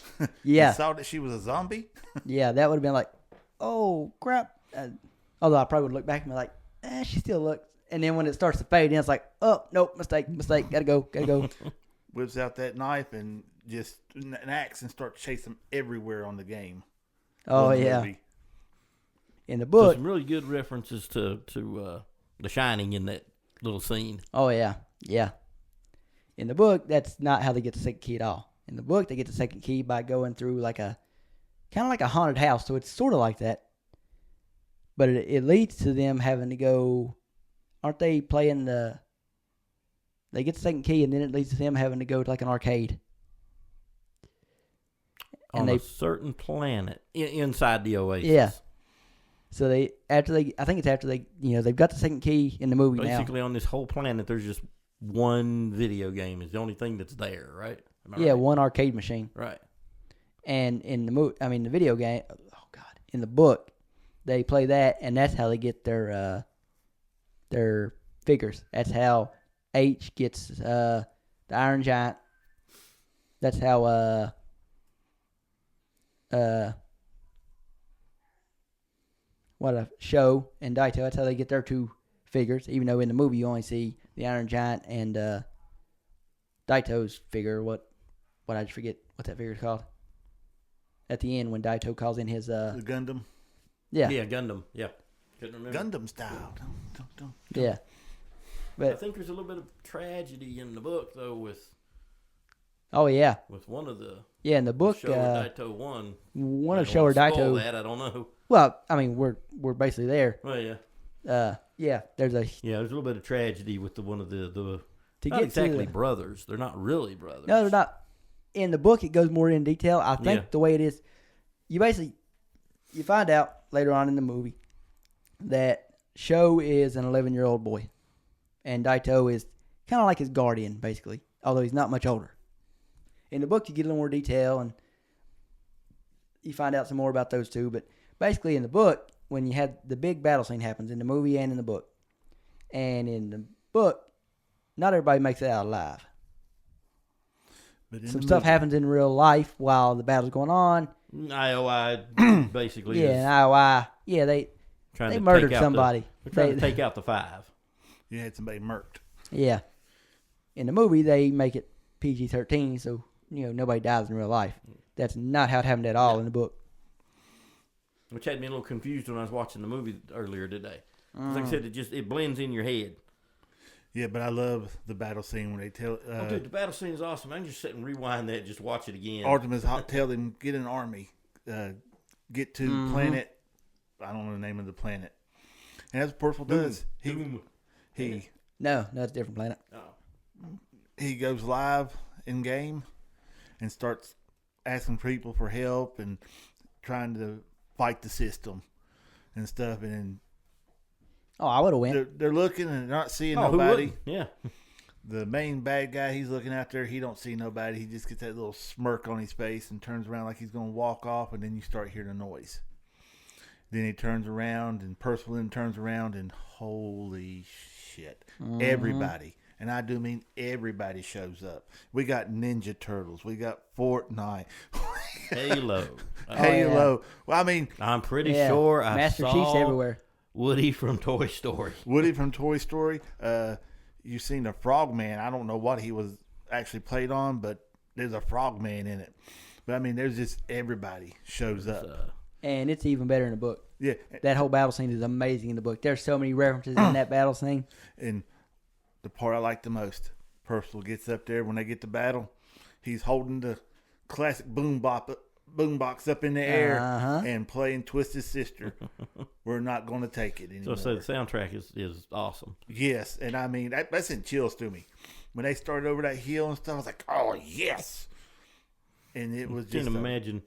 Speaker 1: Yeah.
Speaker 3: And saw that she was a zombie.
Speaker 1: Yeah, that would have been like, oh crap. Although I probably would look back and be like, she still looks. And then when it starts to fade in, it's like, oh nope, mistake, gotta go.
Speaker 3: Whips out that knife and just an axe and starts chasing them everywhere on the game.
Speaker 1: Oh, yeah. Movie. In the book.
Speaker 2: There's some really good references to The Shining in that little scene.
Speaker 1: Oh, yeah. Yeah. In the book, that's not how they get the second key at all. In the book, they get the second key by going through like kind of like a haunted house. So it's sort of like that. But it leads to them having to go, aren't they playing they get the second key and then it leads to them having to go to like an arcade.
Speaker 2: On a certain planet inside the Oasis.
Speaker 1: Yeah. So I think it's after they've got the second key in the movie now.
Speaker 2: Basically on this whole planet, there's just one video game is the only thing that's there, right?
Speaker 1: Yeah,
Speaker 2: right?
Speaker 1: One arcade machine.
Speaker 2: Right.
Speaker 1: And in the video game, in the book, they play that, and that's how they get their figures. That's how H gets the Iron Giant. That's how Show and Daito, that's how they get their two figures, even though in the movie you only see the Iron Giant and Daito's figure. What I just forget what that figure is called. At the end when Daito calls in his
Speaker 3: the Gundam.
Speaker 2: Yeah, Gundam. Yeah. Couldn't remember.
Speaker 3: Gundam style. Dun.
Speaker 1: Yeah. But
Speaker 2: I think there's a little bit of tragedy in the book though with
Speaker 1: oh yeah.
Speaker 2: With one of the
Speaker 1: in the book
Speaker 2: Show Daito won.
Speaker 1: One of Show or Daito
Speaker 2: that, I don't know.
Speaker 1: Well, I mean we're basically there.
Speaker 2: Well, yeah.
Speaker 1: There's a
Speaker 2: there's a little bit of tragedy with one of the
Speaker 1: to
Speaker 2: not
Speaker 1: get
Speaker 2: exactly
Speaker 1: to
Speaker 2: brothers. They're not really brothers.
Speaker 1: No, they're not. In the book, it goes more in detail. I think the way it is, you find out later on in the movie that Sho is an 11-year-old boy, and Daito is kind of like his guardian, basically, although he's not much older. In the book, you get a little more detail, and you find out some more about those two. But basically, in the book, when you had the big battle scene happens in the movie and in the book, and in the book, not everybody makes it out alive. Some stuff happens in real life while the battle's going on.
Speaker 2: IOI basically.
Speaker 1: Yeah, IOI. Yeah, they murdered somebody.
Speaker 2: They're trying to take out the 5.
Speaker 3: You had somebody murked.
Speaker 1: Yeah. In the movie, they make it PG-13, so nobody dies in real life. That's not how it happened at all in the book.
Speaker 2: Which had me a little confused when I was watching the movie earlier today. Like I said, it blends in your head.
Speaker 3: Yeah, but I love the battle scene when they tell...
Speaker 2: dude, the battle scene is awesome. I can just sit and rewind that and just watch it again.
Speaker 3: Artemis tell them, get an army. Get to planet... I don't know the name of the planet. And that's what Percival does.
Speaker 1: No, it's a different planet.
Speaker 2: Oh.
Speaker 3: He goes live in game and starts asking people for help and trying to fight the system and stuff. And then...
Speaker 1: Oh, I would have went.
Speaker 3: They're looking and they're not seeing nobody.
Speaker 2: Yeah.
Speaker 3: The main bad guy, he's looking out there. He don't see nobody. He just gets that little smirk on his face and turns around like he's going to walk off, and then you start hearing a noise. Then he turns around, and Percival turns around, and holy shit. Everybody. and I do mean everybody shows up. We got Ninja Turtles. We got Fortnite.
Speaker 2: Halo.
Speaker 3: Halo.
Speaker 1: Yeah.
Speaker 3: Well, I mean,
Speaker 2: I'm pretty sure I
Speaker 1: Master
Speaker 2: saw
Speaker 1: Chief's everywhere.
Speaker 2: Woody from Toy Story.
Speaker 3: Woody from Toy Story. You've seen the Frogman. I don't know what he was actually played on, but there's a Frogman in it. But I mean, there's just everybody shows up.
Speaker 1: And it's even better in the book.
Speaker 3: Yeah.
Speaker 1: That whole battle scene is amazing in the book. There's so many references in that battle scene.
Speaker 3: And the part I like the most, Percival gets up there when they get to battle. He's holding the classic boombox up in the air and playing Twisted Sister. We're not going to take it anymore.
Speaker 2: So the soundtrack is awesome.
Speaker 3: Yes, and I mean, that sent chills through me. When they started over that hill and stuff, I was like, oh, yes. And it was just...
Speaker 2: Can't imagine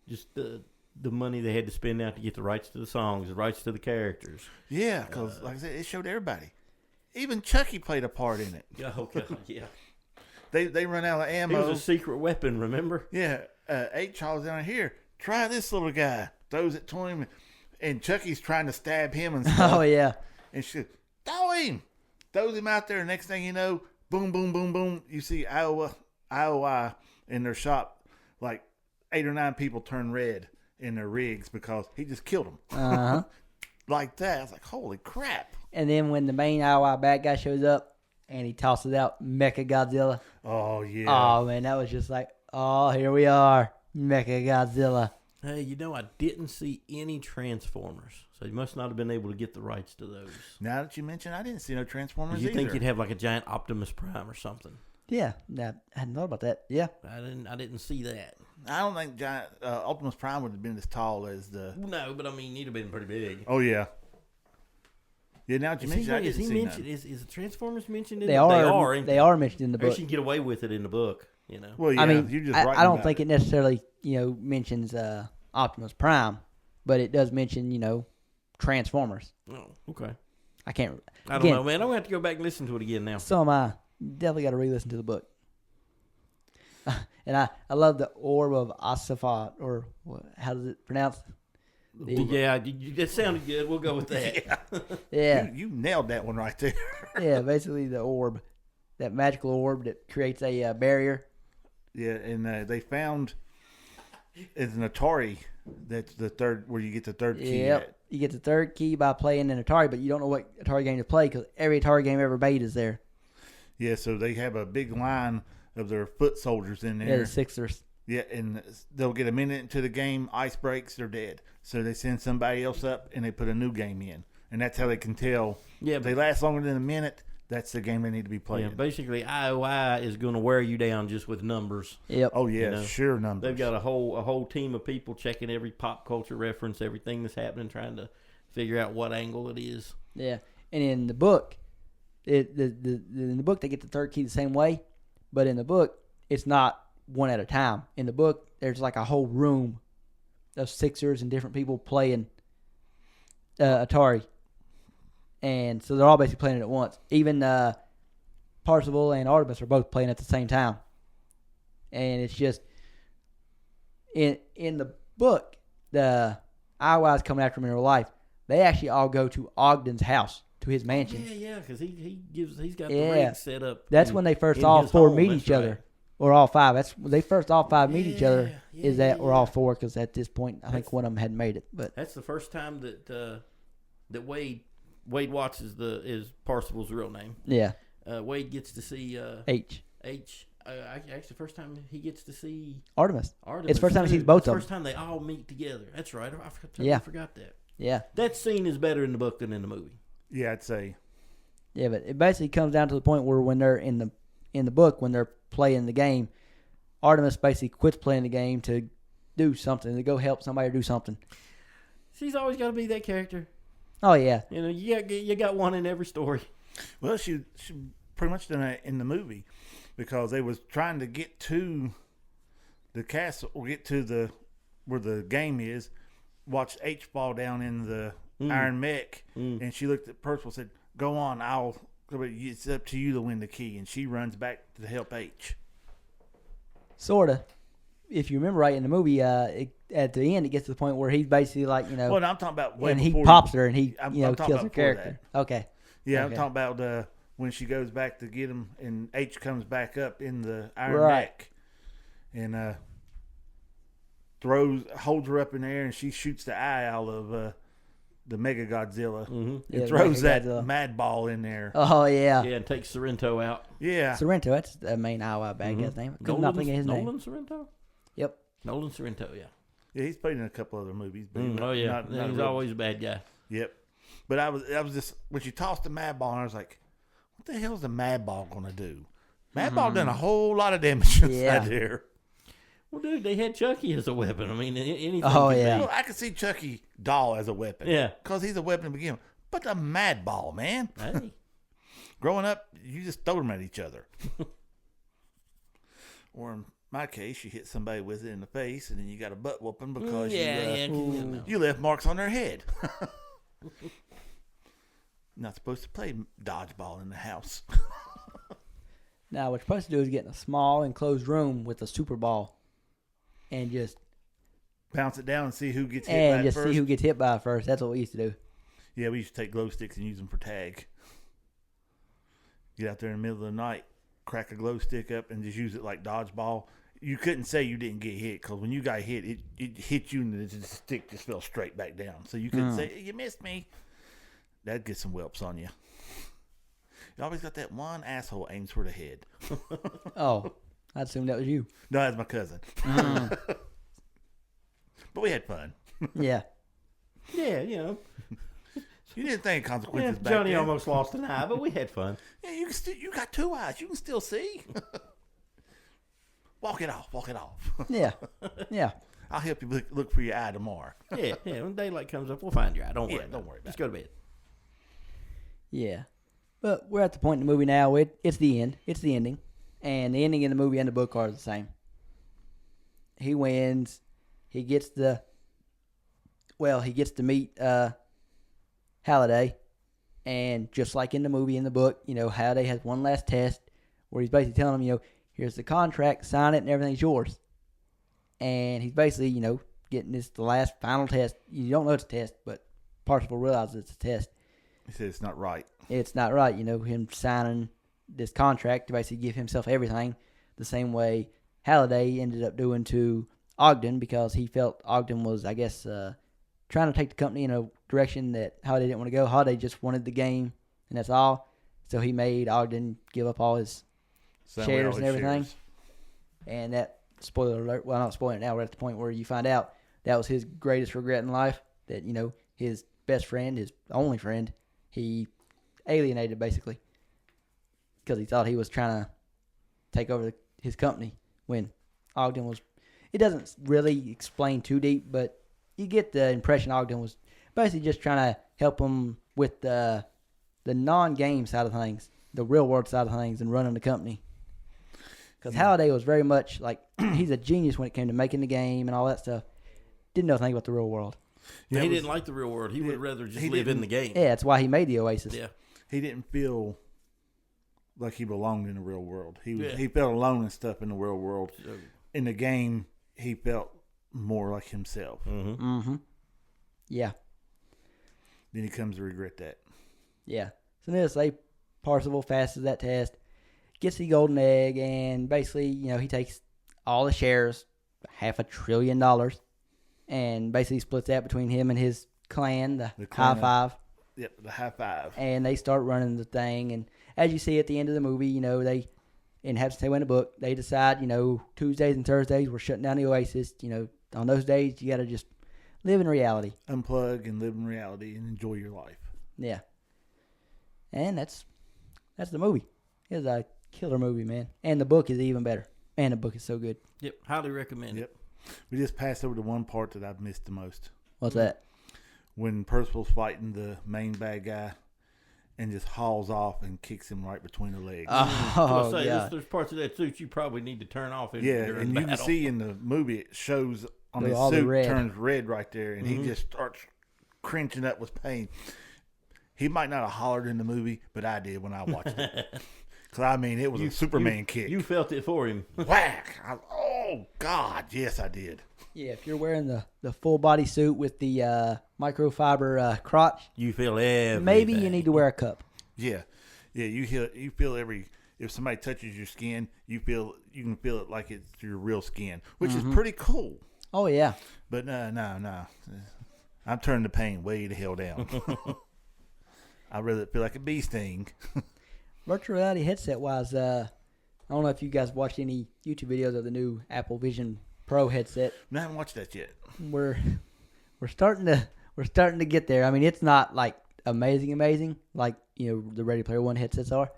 Speaker 2: just the money they had to spend out to get the rights to the songs, the rights to the characters.
Speaker 3: Yeah, because, like I said, it showed everybody. Even Chucky played a part in it.
Speaker 2: Oh, God, yeah.
Speaker 3: They run out of ammo.
Speaker 2: It was a secret weapon, remember?
Speaker 3: Yeah, H-Child's down here. Try this little guy. Throws it to him, and Chucky's trying to stab him and stuff.
Speaker 1: Oh, yeah.
Speaker 3: And she goes, throw him. Throws him out there. Next thing you know, boom, boom, boom, boom. You see IOI in their shop. Like 8 or 9 people turn red in their rigs because he just killed them. Like that. I was like, holy crap.
Speaker 1: And then when the main IOI bad guy shows up and he tosses out Mecha Godzilla.
Speaker 3: Oh, yeah.
Speaker 1: Oh, man, that was just like, oh, here we are. Mecha Godzilla.
Speaker 2: Hey, I didn't see any Transformers, so you must not have been able to get the rights to those.
Speaker 3: Now that you mention, I didn't see no Transformers
Speaker 2: You
Speaker 3: either.
Speaker 2: think you'd have like a giant Optimus Prime or something?
Speaker 1: Yeah, I hadn't thought about that. Yeah.
Speaker 2: I didn't see that.
Speaker 3: I don't think giant Optimus Prime would have been as tall as the...
Speaker 2: No, but I mean, he'd have been pretty big.
Speaker 3: Oh, yeah. Yeah, now that you mention, I didn't see none.
Speaker 2: Is the Transformers mentioned in
Speaker 1: They
Speaker 2: the
Speaker 1: are. They are mentioned in the
Speaker 2: I
Speaker 1: book.
Speaker 2: guess you can get away with it in the book,
Speaker 3: Well, yeah,
Speaker 1: I mean,
Speaker 3: you're just
Speaker 1: I don't think it necessarily, mentions Optimus Prime, but it does mention, Transformers.
Speaker 2: Oh, okay.
Speaker 1: I can't.
Speaker 2: I don't know, man. I'm going to have to go back and listen to it again now.
Speaker 1: So am I. Definitely got to re-listen to the book. And I love the orb of Asafat, or how does it pronounce?
Speaker 2: Yeah, that sounded good. We'll go with that.
Speaker 1: Yeah.
Speaker 3: You nailed that one right there.
Speaker 1: Yeah, basically the orb, that magical orb that creates a barrier.
Speaker 3: Yeah, and they found it's an Atari. That's the third, where you get the third key.
Speaker 1: Yep. You get the third key by playing an Atari, but you don't know what Atari game to play because every Atari game ever made is there.
Speaker 3: Yeah, so they have a big line of their foot soldiers in there.
Speaker 1: Yeah, the Sixers.
Speaker 3: Yeah, and they'll get a minute into the game, ice breaks, they're dead. So they send somebody else up and they put a new game in. And that's how they can tell. Yeah, if they last longer than a minute, that's the game they need to be playing.
Speaker 2: Yeah, basically, IOI is going to wear you down just with numbers.
Speaker 1: Yep.
Speaker 3: Oh, yeah, sure numbers.
Speaker 2: They've got a whole team of people checking every pop culture reference, everything that's happening, trying to figure out what angle it is.
Speaker 1: Yeah, and in the book, in the book they get the third key the same way, but in the book it's not one at a time. In the book, there's like a whole room of Sixers and different people playing Atari, and so they're all basically playing it at once. Even Parzival and Artemis are both playing at the same time, and it's just in the book the IOIs coming after him in real life. They actually all go to Ogden's house, to his mansion.
Speaker 2: Yeah, because he's got the rig set up.
Speaker 1: That's when they first all four meet each other, or all five. That's when they first all five meet each other. Or all four? Because at this point, I think one of them hadn't made it. But
Speaker 2: that's the first time that Wade Watts is Parzival's real name.
Speaker 1: Yeah.
Speaker 2: Wade gets to see
Speaker 1: H.
Speaker 2: Actually, the first time he gets to see
Speaker 1: Artemis. It's the first time he sees both of them.
Speaker 2: First time they all meet together. That's right. I forgot that.
Speaker 1: Yeah.
Speaker 2: That scene is better in the book than in the movie.
Speaker 3: Yeah, I'd say.
Speaker 1: Yeah, but it basically comes down to the point where when they're in the book, when they're playing the game, Artemis basically quits playing the game to do something, to go help somebody do something.
Speaker 2: She's always got to be that character.
Speaker 1: Oh, yeah.
Speaker 2: You got one in every story.
Speaker 3: Well, she pretty much done that in the movie because they was trying to get to the castle, or get to where the game is, watch H fall down in the Iron Mech, and she looked at Percival and said, go on, it's up to you to win the key. And she runs back to help H.
Speaker 1: Sort of. If you remember right in the movie, at the end, it gets to the point where he's basically like,
Speaker 3: Well, no, I'm talking about
Speaker 1: when he pops her and he, kills her character.
Speaker 3: That.
Speaker 1: Okay.
Speaker 3: Yeah,
Speaker 1: okay.
Speaker 3: I'm talking about when she goes back to get him, and H comes back up in the iron neck, and holds her up in the air, and she shoots the eye out of the Mega Godzilla, and throws that mad ball in there.
Speaker 1: Oh yeah,
Speaker 2: yeah, and takes Sorrento out.
Speaker 3: Yeah,
Speaker 1: Sorrento. That's the main Iowa bad guy's name. Could not think of his name.
Speaker 2: Nolan Sorrento.
Speaker 1: Yep.
Speaker 2: Nolan Sorrento. Yeah.
Speaker 3: Yeah, he's played in a couple other movies. But
Speaker 2: he's always a bad guy.
Speaker 3: Yep. But I was just when she tossed the mad ball, and I was like, "What the hell is the mad ball gonna do?" Mad ball done a whole lot of damage inside there.
Speaker 2: Well, dude, they had Chucky as a weapon. I mean, anything.
Speaker 1: Oh yeah.
Speaker 3: Well, I could see Chucky doll as a weapon.
Speaker 2: Yeah.
Speaker 3: Because he's a weapon to begin with. But the mad ball, man.
Speaker 2: Hey.
Speaker 3: Growing up, you just throw them at each other. Or in my case, you hit somebody with it in the face, and then you got a butt whooping because you left marks on their head. Not supposed to play dodgeball in the house.
Speaker 1: Now, what you're supposed to do is get in a small enclosed room with a super ball, and just
Speaker 3: bounce it down and see who gets hit by it first.
Speaker 1: See who gets hit by it first. That's what we used to do.
Speaker 3: Yeah, we used to take glow sticks and use them for tag. Get out there in the middle of the night, crack a glow stick up, and just use it like dodgeball. You couldn't say you didn't get hit, because when you got hit, it hit you and the stick just fell straight back down. So you couldn't say, "You missed me." That'd get some whelps on you. You always got that one asshole aims for the head.
Speaker 1: Oh, I assumed that was you.
Speaker 3: No, that's my cousin. But we had fun.
Speaker 1: Yeah.
Speaker 2: Yeah, you know.
Speaker 3: You didn't think consequences back
Speaker 2: Johnny
Speaker 3: then.
Speaker 2: almost lost an eye, but we had fun.
Speaker 3: Yeah, you got two eyes. You can still see. Walk it off.
Speaker 1: Yeah. Yeah.
Speaker 3: I'll help you look for your eye tomorrow.
Speaker 2: Yeah. When daylight comes up, we'll find your eye. Don't worry.
Speaker 3: Don't worry about it.
Speaker 2: Just go to bed.
Speaker 1: Yeah. But we're at the point in the movie now. It's the end. It's the ending. And the ending in the movie and the book are the same. He wins. He gets to meet Halliday. And just like in the movie and the book, Halliday has one last test where he's basically telling him, here's the contract, sign it, and everything's yours. And he's basically, getting the last final test. You don't know it's a test, but Parsifal realizes it's a test.
Speaker 3: He said it's not right.
Speaker 1: It's not right, him signing this contract to basically give himself everything the same way Halliday ended up doing to Ogden, because he felt Ogden was, I guess, trying to take the company in a direction that Halliday didn't want to go. Halliday just wanted the game, and that's all. So he made Ogden give up all his shares and everything. And that, spoiler alert, well, not spoiling it now, we're at the point where you find out that was his greatest regret in life, that, his best friend, his only friend, he alienated basically because he thought he was trying to take over his company when Ogden was. It doesn't really explain too deep, but you get the impression Ogden was basically just trying to help him with the non-game side of things, the real world side of things, and running the company. Because Halliday was very much like, he's a genius when it came to making the game and all that stuff. Didn't know anything about the real world.
Speaker 2: Yeah, he didn't like the real world. He would rather just live in the game.
Speaker 1: Yeah, that's why he made the Oasis.
Speaker 2: Yeah.
Speaker 3: He didn't feel like he belonged in the real world. He felt alone and stuff in the real world. In the game, he felt more like himself.
Speaker 1: Yeah.
Speaker 3: Then he comes to regret that.
Speaker 1: Yeah. So needless to say, Parsifal passes that test, gets the golden egg, and basically, he takes all the shares, $500 billion, and basically splits that between him and his clan, the High Five.
Speaker 3: Yep, the High Five.
Speaker 1: And they start running the thing. And as you see at the end of the movie, they, and have to say in the book, they decide, Tuesdays and Thursdays, we're shutting down the Oasis. On those days, you got to just live in reality.
Speaker 3: Unplug and live in reality and enjoy your life.
Speaker 1: Yeah. And that's the movie. It's a killer movie, man. And the book is even better. And the book is so good.
Speaker 2: Yep, highly recommend
Speaker 3: it. We just passed over to one part that I've missed the most.
Speaker 1: What's that?
Speaker 3: When Percival's fighting the main bad guy and just hauls off and kicks him right between the legs.
Speaker 1: Oh, yeah.
Speaker 2: There's parts of that suit you probably need to turn off.
Speaker 3: And you can see in the movie it shows on his suit turns red right there, and he just starts cringing up with pain. He might not have hollered in the movie, but I did when I watched it. Because, it was a Superman kick.
Speaker 2: You felt it for him.
Speaker 3: Whack! Oh, God. Yes, I did.
Speaker 1: Yeah, if you're wearing the full body suit with the microfiber crotch,
Speaker 2: you feel everything.
Speaker 1: Maybe you need to wear a cup.
Speaker 3: Yeah. Yeah, you feel every. If somebody touches your skin, you can feel it like it's your real skin, which is pretty cool.
Speaker 1: Oh yeah.
Speaker 3: But no. I'm turning the pain way the hell down. I'd rather feel like a bee sting.
Speaker 1: Virtual reality headset wise, I don't know if you guys watched any YouTube videos of the new Apple Vision Pro headset.
Speaker 3: No, I haven't watched that yet.
Speaker 1: We're starting to get there. I mean, it's not like amazing like the Ready Player One headsets are.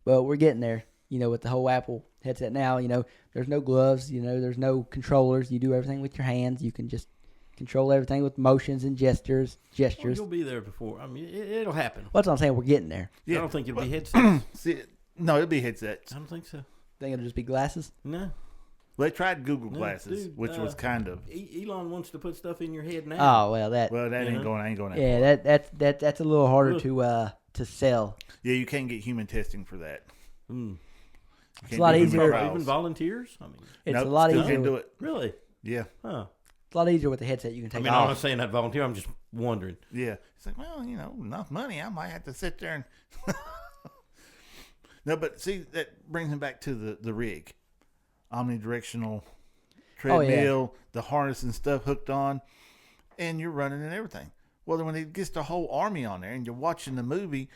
Speaker 1: But we're getting there, with the whole Apple headset now. There's no gloves, there's no controllers. You do everything with your hands. You can just control everything with motions and gestures.
Speaker 2: Well, you'll be there before. I mean, it'll happen.
Speaker 1: That's what I'm saying. We're getting there.
Speaker 2: Yeah. I don't think it'll be headsets.
Speaker 3: No, it'll be headsets.
Speaker 2: I don't think so.
Speaker 1: Think it'll just be glasses?
Speaker 2: No.
Speaker 3: Well, they tried Google Glasses,
Speaker 2: dude,
Speaker 3: which was kind of.
Speaker 2: Elon wants to put stuff in your head now.
Speaker 1: Oh well, that
Speaker 3: ain't going.
Speaker 1: Yeah, that's a little harder to sell.
Speaker 3: Yeah, you can't get human testing for that.
Speaker 1: It's a lot easier.
Speaker 2: Even volunteers? I mean,
Speaker 1: it's a lot easier.
Speaker 3: Can't do it.
Speaker 2: Really?
Speaker 3: Yeah.
Speaker 2: Huh.
Speaker 1: It's a lot easier with the headset. You can take.
Speaker 2: I'm not saying I'd volunteer. I'm just wondering.
Speaker 3: Yeah. It's like, well, enough money. I might have to sit there and. No, but see, that brings me back to the rig, omnidirectional treadmill, the harness and stuff hooked on, and you're running and everything. Well, then when it gets the whole army on there and you're watching the movie,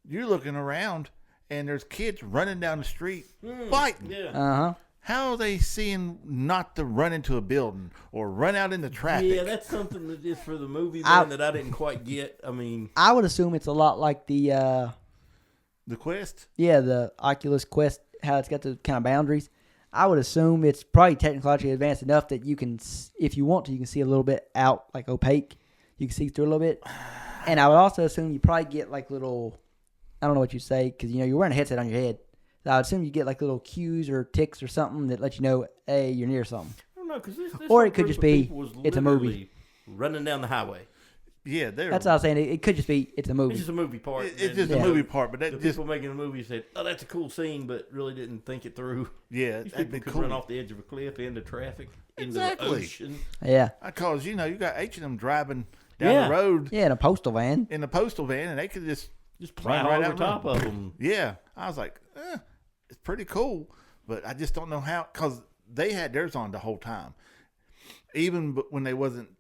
Speaker 3: you're looking around and there's kids running down the street fighting.
Speaker 2: Yeah.
Speaker 3: How are they seeing not to run into a building or run out into traffic?
Speaker 2: Yeah, that's something that is for the movie that I didn't quite get. I mean,
Speaker 1: I would assume it's a lot like the
Speaker 3: Quest?
Speaker 1: Yeah, the Oculus Quest, how it's got the kind of boundaries. I would assume it's probably technologically advanced enough that you can, if you want to, you can see a little bit out, like opaque. You can see through a little bit. And I would also assume you probably get like little, I don't know what you say, because you're wearing a headset on your head. So I would assume you get like little cues or ticks or something that let you know, hey, you're near something.
Speaker 2: I don't know, because this
Speaker 1: or it could just be, it's a movie.
Speaker 2: Running down the highway.
Speaker 3: Yeah,
Speaker 1: that's what I was saying. It could just be, it's a movie.
Speaker 2: It's just a movie part.
Speaker 3: It's just a movie part, but that
Speaker 2: people making the movie said, "Oh, that's a cool scene," but really didn't think it through.
Speaker 3: Yeah,
Speaker 2: these
Speaker 3: that'd
Speaker 2: people
Speaker 3: be
Speaker 2: could
Speaker 3: cool.
Speaker 2: run off the edge of a cliff into traffic,
Speaker 3: Exactly.
Speaker 2: into the ocean.
Speaker 1: Yeah,
Speaker 3: because you got H&M driving down the road.
Speaker 1: Yeah, in a postal van.
Speaker 3: In a postal van, and they could just
Speaker 2: plow right over top of them.
Speaker 3: Yeah, I was like, it's pretty cool, but I just don't know how, because they had theirs on the whole time, even when they wasn't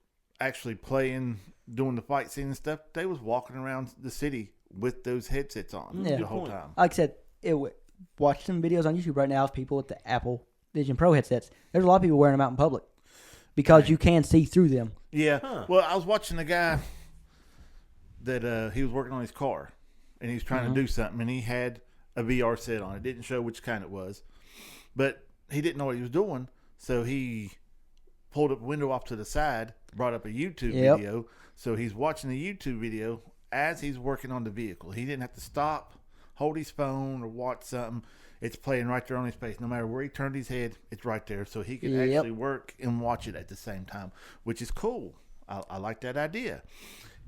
Speaker 3: actually playing, doing the fight scene and stuff. They was walking around the city with those headsets on the whole time.
Speaker 1: Like I said, watch some videos on YouTube right now of people with the Apple Vision Pro headsets. There's a lot of people wearing them out in public because you can see through them.
Speaker 3: Yeah. Huh. Well, I was watching a guy that he was working on his car, and he was trying to do something, and he had a VR set on. It didn't show which kind it was, but he didn't know what he was doing, so he pulled up a window off to the side, brought up a YouTube video. So he's watching the YouTube video as he's working on the vehicle. He didn't have to stop, hold his phone, or watch something. It's playing right there on his face. No matter where he turned his head, it's right there. So he can actually work and watch it at the same time, which is cool. I like that idea.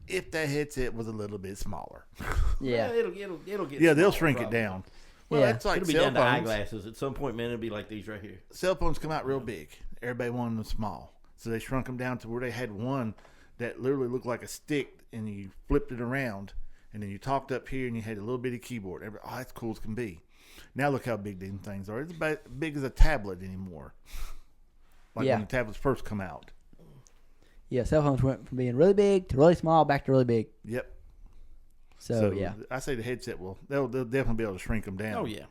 Speaker 3: If that headset was a little bit smaller.
Speaker 1: Yeah.
Speaker 2: It'll get
Speaker 3: Yeah, they'll
Speaker 2: smaller,
Speaker 3: shrink
Speaker 2: probably.
Speaker 3: it down. Well, that's like
Speaker 2: it'll be
Speaker 3: cell
Speaker 2: down to
Speaker 3: phones.
Speaker 2: eyeglasses. At some point, man, it'll be like these right here.
Speaker 3: Cell phones come out real big. Everybody wanted them small. So they shrunk them down to where they had one that literally looked like a stick, and you flipped it around, and then you talked up here, and you had a little bitty keyboard. Oh, that's cool as can be. Now look how big these things are. It's about as big as a tablet anymore. Like when the tablets first come out.
Speaker 1: Yeah, cell phones went from being really big to really small back to really big.
Speaker 3: Yep.
Speaker 1: So yeah.
Speaker 3: I say the headset they'll definitely be able to shrink them down.
Speaker 2: Oh, yeah.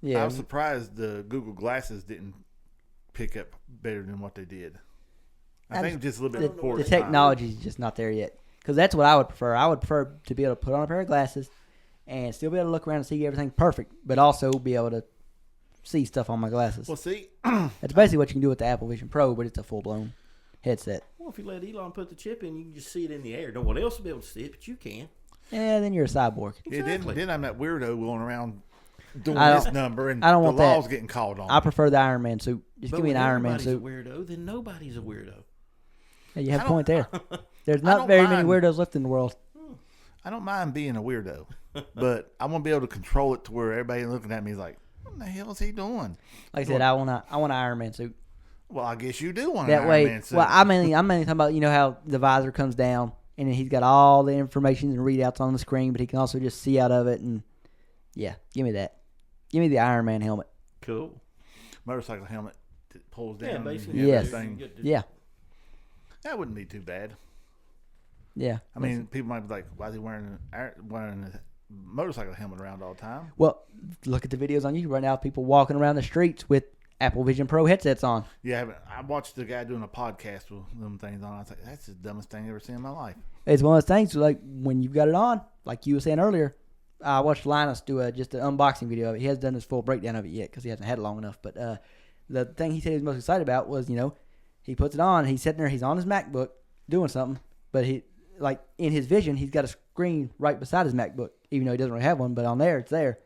Speaker 1: Yeah.
Speaker 3: I was surprised the Google Glasses didn't pick up better than what they did. I think just a little bit before
Speaker 1: the technology is just not there yet. Because that's what I would prefer. I would prefer to be able to put on a pair of glasses and still be able to look around and see everything perfect, but also be able to see stuff on my glasses.
Speaker 3: Well, see,
Speaker 1: that's basically what you can do with the Apple Vision Pro, but it's a full-blown headset.
Speaker 2: Well, if you let Elon put the chip in, you can just see it in the air. No one else will be able to see it, but you can.
Speaker 1: Yeah, then you're a cyborg.
Speaker 3: Exactly. Then I'm that weirdo going around doing this number, and
Speaker 1: I don't want
Speaker 3: the law's
Speaker 1: that.
Speaker 3: getting called on.
Speaker 1: I prefer the Iron Man suit. Just give me an Iron Man suit.
Speaker 2: If everybody's a weirdo, then nobody's a weirdo.
Speaker 1: Yeah, you have a point there. There's not very many weirdos left in the world.
Speaker 3: I don't mind being a weirdo, but I want to be able to control it to where everybody looking at me is like, what the hell is he doing?
Speaker 1: Like I said, I want an Iron Man suit.
Speaker 3: Well, I guess you do want
Speaker 1: that
Speaker 3: an
Speaker 1: way.
Speaker 3: Iron Man suit.
Speaker 1: Well, I'm mainly talking about how the visor comes down and then he's got all the information and readouts on the screen, but he can also just see out of it and Yeah, give me that. Give me the Iron Man helmet.
Speaker 2: Cool.
Speaker 3: Motorcycle helmet that pulls down.
Speaker 2: Yeah,
Speaker 3: and
Speaker 2: basically.
Speaker 3: you have
Speaker 1: Yes.
Speaker 3: that thing.
Speaker 1: Yeah.
Speaker 3: That wouldn't be too bad.
Speaker 1: Yeah.
Speaker 3: I mean, people might be like, "Why is he wearing a motorcycle helmet around all the time?"
Speaker 1: Well, look at the videos on YouTube right now. People walking around the streets with Apple Vision Pro headsets on.
Speaker 3: Yeah, I watched the guy doing a podcast with them things on. I was like, "That's the dumbest thing I've ever seen in my life."
Speaker 1: It's one of those things like when you've got it on, like you were saying earlier. I watched Linus do just an unboxing video of it. He hasn't done his full breakdown of it yet because he hasn't had it long enough. But the thing he said he was most excited about was, he puts it on. He's sitting there. He's on his MacBook doing something. But in his vision, he's got a screen right beside his MacBook, even though he doesn't really have one. But on there, it's there.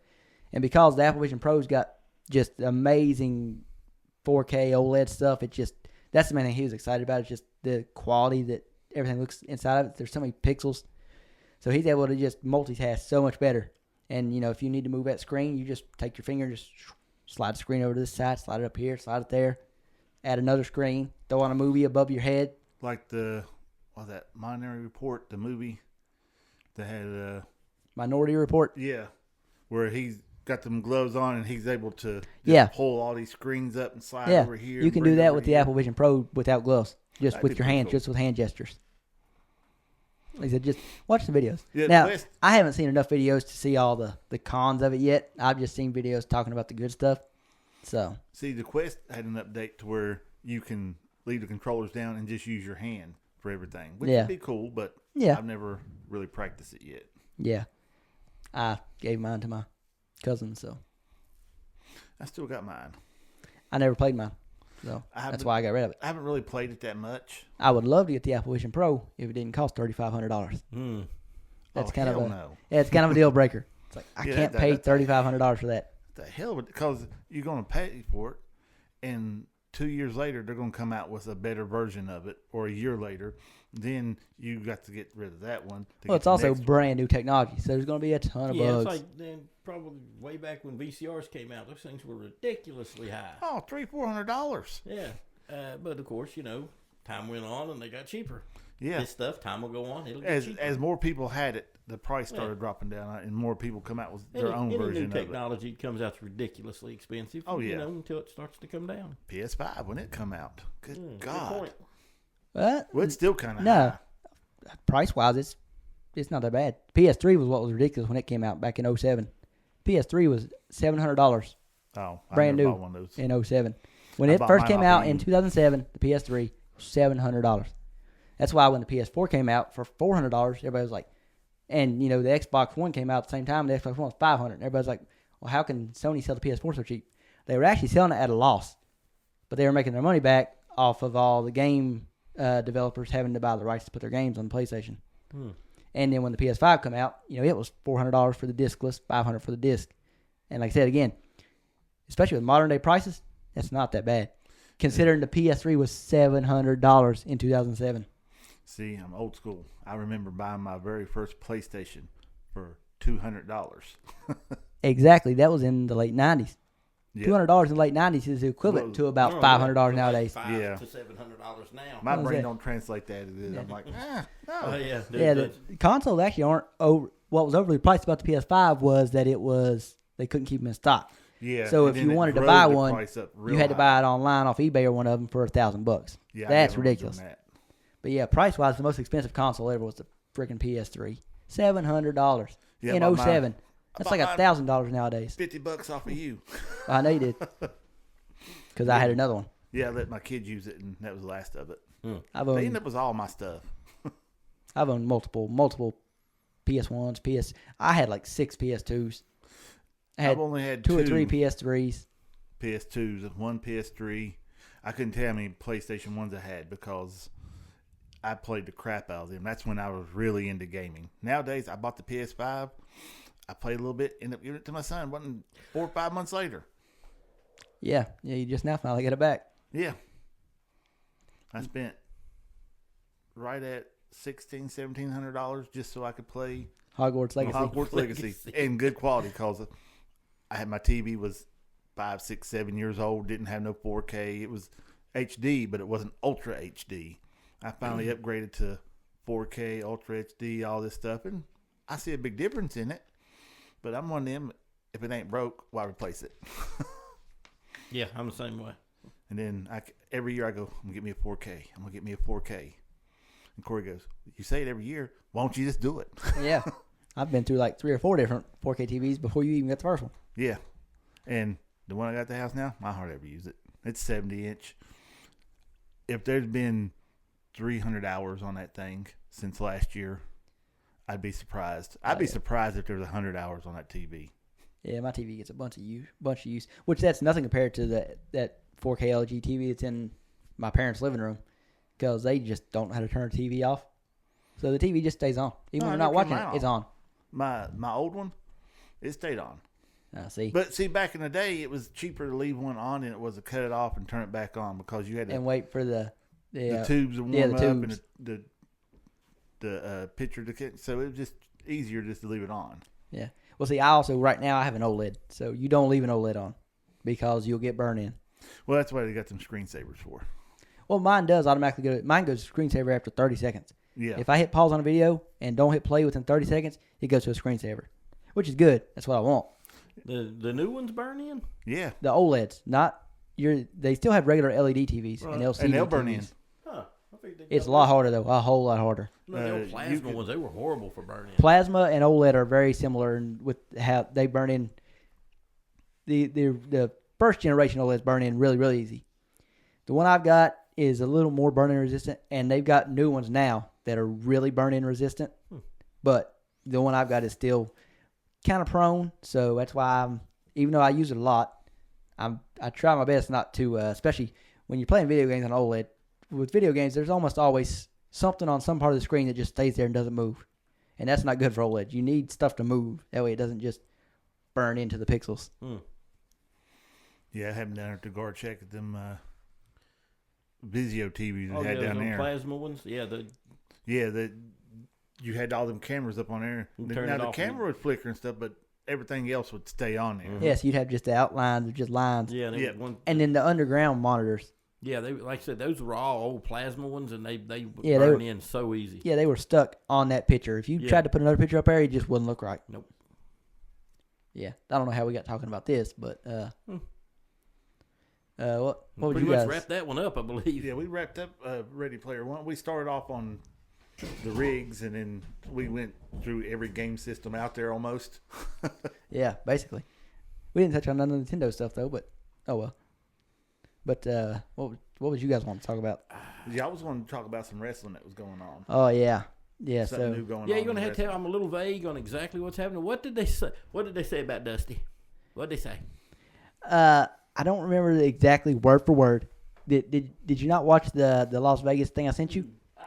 Speaker 1: And because the Apple Vision Pro's got just amazing 4K OLED stuff, that's the main thing he was excited about. It's just the quality that everything looks inside of it. There's so many pixels. So he's able to just multitask so much better. And, if you need to move that screen, you just take your finger and just slide the screen over to this side, slide it up here, slide it there, add another screen, throw on a movie above your head.
Speaker 3: Like that Minority Report, the movie that had
Speaker 1: Minority Report.
Speaker 3: Yeah, where he's got them gloves on and he's able to pull all these screens up and slide over here.
Speaker 1: You can do that with the Apple Vision Pro without gloves, just with your hands,
Speaker 3: cool.
Speaker 1: just with hand gestures. Like I said, just watch the videos.
Speaker 3: Yeah,
Speaker 1: now, I haven't seen enough videos to see all the cons of it yet. I've just seen videos talking about the good stuff. So,
Speaker 3: see, the Quest had an update to where you can leave the controllers down and just use your hand for everything, which would be cool, but I've never really practiced it yet.
Speaker 1: Yeah. I gave mine to my cousin, so.
Speaker 3: I still got mine.
Speaker 1: I never played mine, so that's why I got rid of it.
Speaker 3: I haven't really played it that much.
Speaker 1: I would love to get the Apple Vision Pro if it didn't cost $3,500. That's kind of it's kind of a deal breaker. It's like I can't pay $3,500 for that.
Speaker 3: The hell, because you're going to pay for it, and 2 years later they're going to come out with a better version of it, or a year later, then you got to get rid of that one.
Speaker 1: Well, it's also brand new technology, so there's going to be a ton of bugs.
Speaker 2: Yeah, it's like then probably way back when VCRs came out, those things were ridiculously high.
Speaker 3: Oh, $300-$400.
Speaker 2: Yeah, but of course, time went on and they got cheaper.
Speaker 3: Yeah,
Speaker 2: this stuff, time will go on, it'll get cheaper.
Speaker 3: As more people had it, the price started dropping down, and more people come out with their own version of it.
Speaker 2: Any new technology comes out ridiculously expensive.
Speaker 3: Oh yeah,
Speaker 2: until it starts to come down.
Speaker 3: PS5 when it come out, good God.
Speaker 2: Good point.
Speaker 1: What?
Speaker 3: Well, it's still kind of high.
Speaker 1: Price wise, it's not that bad. PS3 was what was ridiculous when it came out back in 2007. PS3 was $700.
Speaker 3: Oh,
Speaker 1: brand new
Speaker 3: one of those.
Speaker 1: In 2007. When it first came out in 2007, the PS3 was $700. That's why when the PS4 came out for $400, everybody was like, and the Xbox One came out at the same time. The Xbox One was $500. And everybody's like, well, how can Sony sell the PS4 so cheap? They were actually selling it at a loss, but they were making their money back off of all the game developers having to buy the rights to put their games on the PlayStation. And then when the PS5 come out, it was $400 for the discless, $500 for the disc. And like I said again, especially with modern day prices, that's not that bad, considering the PS3 was $700 in 2007.
Speaker 3: See, I'm old school. I remember buying my very first PlayStation for $200.
Speaker 1: Exactly. That was in the late 90s.
Speaker 3: Yeah.
Speaker 1: $200 in the late 90s is equivalent to about $500 nowadays.
Speaker 2: $500 to $700 now.
Speaker 3: My brain don't translate that. I'm like, no.
Speaker 2: Oh, yeah.
Speaker 1: The consoles actually aren't over. What was overly priced about the PS5 was that they couldn't keep them in stock.
Speaker 3: Yeah.
Speaker 1: So if you wanted to buy one, you had to buy it online off eBay or one of them for $1,000.
Speaker 3: Yeah,
Speaker 1: that's ridiculous. But yeah, price wise, the most expensive console ever was the freaking PS3. $700 in 2007. That's like $1,000 nowadays.
Speaker 3: $50 off of you.
Speaker 1: I know you did, because I had another one.
Speaker 3: Yeah, I let my kids use it, and that was the last of it.
Speaker 1: They
Speaker 3: ended up with all my stuff.
Speaker 1: I've owned multiple PS1s, I had like 6 PS2s.
Speaker 3: I've only had
Speaker 1: 2 or 3 PS3s.
Speaker 3: PS2s, 1 PS3. I couldn't tell how many PlayStation 1s I had because I played the crap out of them. That's when I was really into gaming. Nowadays, I bought the PS5. I played a little bit, ended up giving it to my son. It wasn't 4 or 5 months later.
Speaker 1: Yeah, you just now finally get it back.
Speaker 3: Yeah. I spent right at $1,700 just so I could play
Speaker 1: Hogwarts
Speaker 3: Legacy in good quality, because I had my TV was 5, 6, 7 years old, didn't have no 4K. It was HD, but it wasn't Ultra HD. I finally upgraded to 4K, Ultra HD, all this stuff, and I see a big difference in it. But I'm one of them, if it ain't broke, why replace it?
Speaker 2: Yeah, I'm the same way.
Speaker 3: And then every year I go, I'm going to get me a 4K. I'm going to get me a 4K. And Corey goes, you say it every year. Why don't you just do it?
Speaker 1: Yeah. I've been through like 3 or 4 different 4K TVs before you even got the first one.
Speaker 3: Yeah. And the one I got at the house now, I hardly ever use it. It's 70-inch. If there's been 300 hours on that thing since last year, I'd be surprised. I'd be surprised if there was 100 hours on that TV.
Speaker 1: Yeah, my TV gets a bunch of use, which that's nothing compared to that 4K LG TV that's in my parents' living room, because they just don't know how to turn a TV off. So the TV just stays on. Even when we're not watching it, it's on.
Speaker 3: My old one, it stayed on.
Speaker 1: See.
Speaker 3: But see, back in the day, it was cheaper to leave one on than it was to cut it off and turn it back on, because you had to
Speaker 1: and wait for the
Speaker 3: tubes to warm up
Speaker 1: tubes.
Speaker 3: and the picture to get. So it was just easier just to leave it on.
Speaker 1: Yeah. Well, see, I also right now I have an OLED, so you don't leave an OLED on because you'll get burned in.
Speaker 3: Well, that's why they got them screensavers for.
Speaker 1: Well, mine does automatically go. Mine goes to screensaver after 30 seconds.
Speaker 3: Yeah.
Speaker 1: If I hit pause on a video and don't hit play within 30 seconds, it goes to a screensaver, which is good. That's what I want.
Speaker 2: The new ones burn in?
Speaker 3: Yeah.
Speaker 1: The OLEDs, not your. They still have regular LED TVs and LCD
Speaker 3: and they'll
Speaker 1: TVs.
Speaker 3: burn in.
Speaker 2: Huh.
Speaker 1: It's a lot harder though, a whole lot harder.
Speaker 2: No, the old plasma ones, they were horrible for burning.
Speaker 1: Plasma and OLED are very similar with how they burn in. The first generation OLEDs burn in really, really easy. The one I've got is a little more burn-in resistant, and they've got new ones now that are really burn-in resistant. But the one I've got is still kind of prone, so that's why even though I use it a lot, I try my best not to, especially when you're playing video games on OLED. With video games, there's almost always something on some part of the screen that just stays there and doesn't move. And that's not good for OLED. You need stuff to move. That way it doesn't just burn into the pixels.
Speaker 3: Yeah, I haven't done it to guard check at them Vizio TVs we had down there.
Speaker 2: Plasma ones? Yeah.
Speaker 3: You had all them cameras up on there. Now the camera would flicker and stuff, but everything else would stay on there.
Speaker 1: Mm-hmm. Yes, you'd have just the outlines or just lines.
Speaker 2: Yeah.
Speaker 1: And then the underground monitors.
Speaker 2: Yeah, they like I said, those were all old plasma ones, and they burn in so easy.
Speaker 1: Yeah, they were stuck on that picture. If you tried to put another picture up there, it just wouldn't look right.
Speaker 2: Nope.
Speaker 1: Yeah, I don't know how we got talking about this, but what would
Speaker 2: pretty
Speaker 1: you guys
Speaker 2: much wrap that one up, I believe.
Speaker 3: Yeah, we wrapped up Ready Player One. We started off on the rigs, and then we went through every game system out there almost.
Speaker 1: Yeah, basically. We didn't touch on none of the Nintendo stuff though, but oh well. But what would you guys want to talk about?
Speaker 3: Yeah, I was going to talk about some wrestling that was going on.
Speaker 1: Oh yeah.
Speaker 3: Something new going on.
Speaker 2: Yeah, you're gonna have to tell. I'm a little vague on exactly what's happening. What did they say? What did they say about Dusty? What did they say?
Speaker 1: I don't remember exactly word for word. Did you not watch the Las Vegas thing I sent you?
Speaker 2: I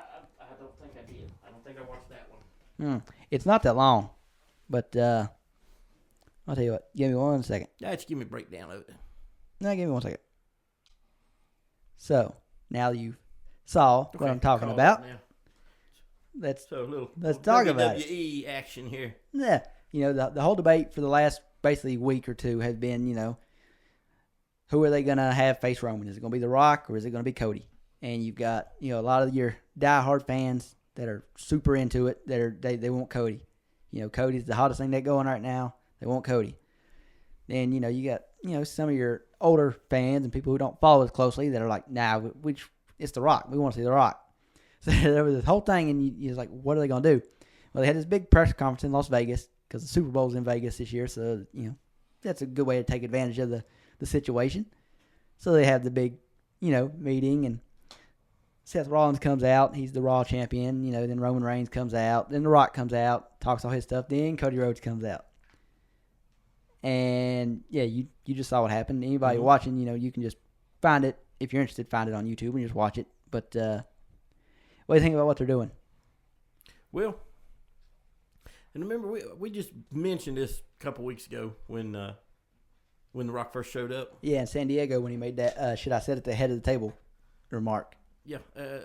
Speaker 2: don't think I did. I don't think I watched that one.
Speaker 1: It's not that long, but I'll tell you what. Give me 1 second.
Speaker 2: Just give me a breakdown of it.
Speaker 1: No, give me 1 second. So now you saw what I'm talking about. Let's talk about it.
Speaker 2: WWE action here.
Speaker 1: Yeah, the whole debate for the last basically week or two has been, who are they gonna have face Roman? Is it gonna be The Rock or is it gonna be Cody? And you've got a lot of your diehard fans that are super into it. They want Cody. Cody's the hottest thing that's going right now. They want Cody. Then you got some of your older fans and people who don't follow as closely that are like, nah, it's The Rock. We want to see The Rock. So there was this whole thing, and you're like, what are they going to do? Well, they had this big press conference in Las Vegas because the Super Bowl's in Vegas this year, so, that's a good way to take advantage of the situation. So they have the big, meeting, and Seth Rollins comes out. He's the Raw champion. Then Roman Reigns comes out. Then The Rock comes out, talks all his stuff. Then Cody Rhodes comes out. And, yeah, you just saw what happened. Anybody watching, you can just find it. If you're interested, find it on YouTube and just watch it. But what do you think about what they're doing?
Speaker 2: Well, and remember, we just mentioned this a couple weeks ago when The Rock first showed up.
Speaker 1: Yeah, in San Diego when he made that, should I sit at the head of the table remark.
Speaker 2: Yeah,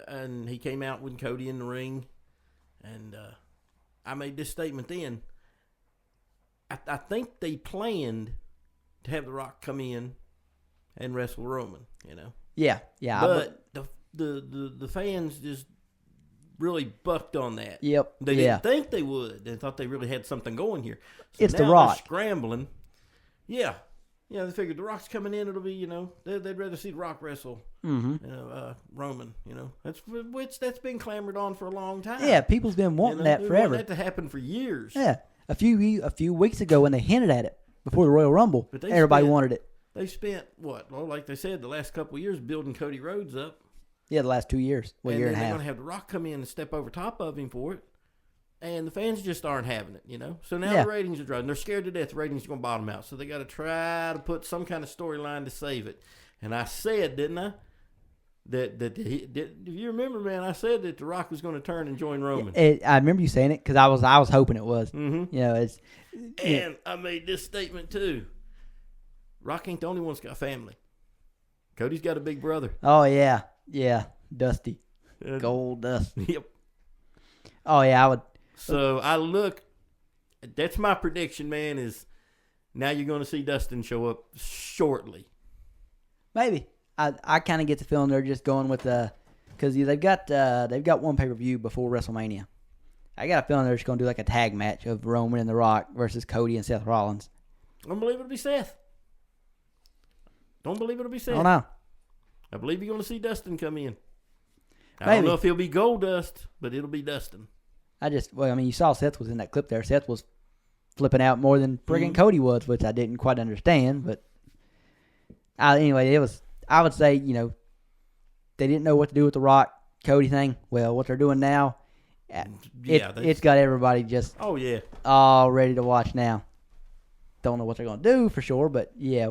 Speaker 2: and he came out with Cody in the ring. And I made this statement then. I think they planned to have The Rock come in and wrestle Roman,
Speaker 1: Yeah.
Speaker 2: But the fans just really bucked on that.
Speaker 1: Yep.
Speaker 2: They didn't think they would. They thought they really had something going here. So
Speaker 1: it's
Speaker 2: now
Speaker 1: The Rock.
Speaker 2: they're scrambling Yeah. Yeah, they figured The Rock's coming in. It'll be, you know, they'd rather see The Rock wrestle, Roman. You know, that's been clamored on for a long time.
Speaker 1: Yeah, people's been wanting that forever.
Speaker 2: Wanted that to happen for years.
Speaker 1: Yeah, a few weeks ago when they hinted at it before the Royal Rumble, everybody wanted it.
Speaker 2: They spent what? Well, like they said, the last couple of years building Cody Rhodes up.
Speaker 1: Yeah, the last 2 years, year and a half.
Speaker 2: They're going to have The Rock come in and step over top of him for it. And the fans just aren't having it, you know. So now the ratings are dropping. They're scared to death the ratings are going to bottom out. So they got to try to put some kind of storyline to save it. And I said, didn't I? Do you remember, man? I said that The Rock was going to turn and join Roman.
Speaker 1: I remember you saying it because I was hoping it was.
Speaker 2: Mm-hmm.
Speaker 1: You know,
Speaker 2: and I made this statement too. Rock ain't the only one that's got family. Cody's got a big brother.
Speaker 1: Oh yeah, Dusty, Gold Dust.
Speaker 2: Yep.
Speaker 1: Oh yeah, I would.
Speaker 2: So that's my prediction, man, is now you're going to see Dustin show up shortly.
Speaker 1: Maybe. I kind of get the feeling they're just going with because they've got one pay-per-view before WrestleMania. I got a feeling they're just going to do like a tag match of Roman and The Rock versus Cody and Seth Rollins.
Speaker 2: I don't believe it'll be Seth. I don't
Speaker 1: know.
Speaker 2: I believe you're going to see Dustin come in. I
Speaker 1: Maybe.
Speaker 2: don't know if he'll be Goldust, but it'll be Dustin.
Speaker 1: You saw Seth was in that clip there. Seth was flipping out more than friggin' Cody was, which I didn't quite understand. But anyway, I would say, you know, they didn't know what to do with the Rock Cody thing. Well, what they're doing now, it's got everybody just all ready to watch now. Don't know what they're going to do for sure, but yeah,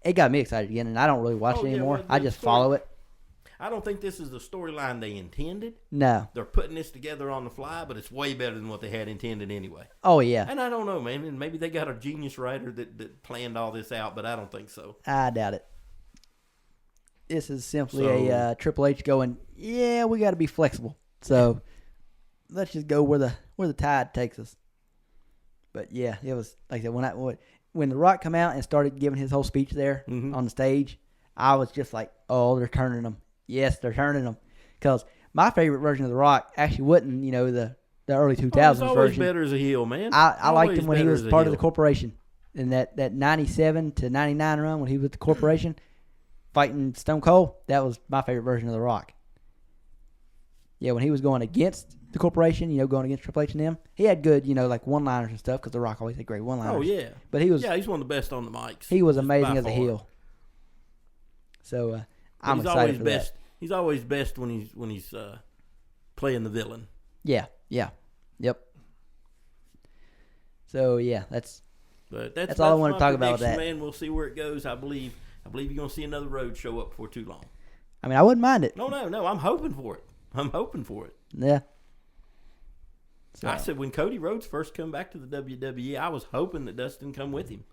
Speaker 1: it got me excited again, and I don't really watch it anymore. I just follow it.
Speaker 2: I don't think this is the storyline they intended.
Speaker 1: No.
Speaker 2: They're putting this together on the fly, but it's way better than what they had intended anyway.
Speaker 1: Oh, yeah.
Speaker 2: And I don't know, man. Maybe they got a genius writer that planned all this out, but I don't think so.
Speaker 1: I doubt it. This is simply a Triple H going, yeah, we got to be flexible. So let's just go where the tide takes us. But, yeah, it was, like I said, when The Rock come out and started giving his whole speech there on the stage, I was just like, oh, they're turning him. Yes, they're turning him. Because my favorite version of The Rock actually wasn't, you know, the early 2000s version.
Speaker 2: He's always better as a heel, man.
Speaker 1: I liked him when he was part of the corporation. In that 97 to 99 run when he was with the corporation, fighting Stone Cold, that was my favorite version of The Rock. Yeah, when he was going against the corporation, you know, going against Triple H and them, he had good, you know, like one-liners and stuff because The Rock always had great one-liners.
Speaker 2: Oh, yeah.
Speaker 1: But he's
Speaker 2: one of the best on the mics.
Speaker 1: He was amazing as a heel. So, I'm excited for that.
Speaker 2: He's always best when he's playing the villain.
Speaker 1: Yeah. Yep. So yeah, that's all I want to talk about with that.
Speaker 2: Man, we'll see where it goes. I believe you're going to see another road show up before too long.
Speaker 1: I mean, I wouldn't mind it.
Speaker 2: No, I'm hoping for it.
Speaker 1: Yeah. So.
Speaker 2: I said when Cody Rhodes first come back to the WWE, I was hoping that Dustin come with him.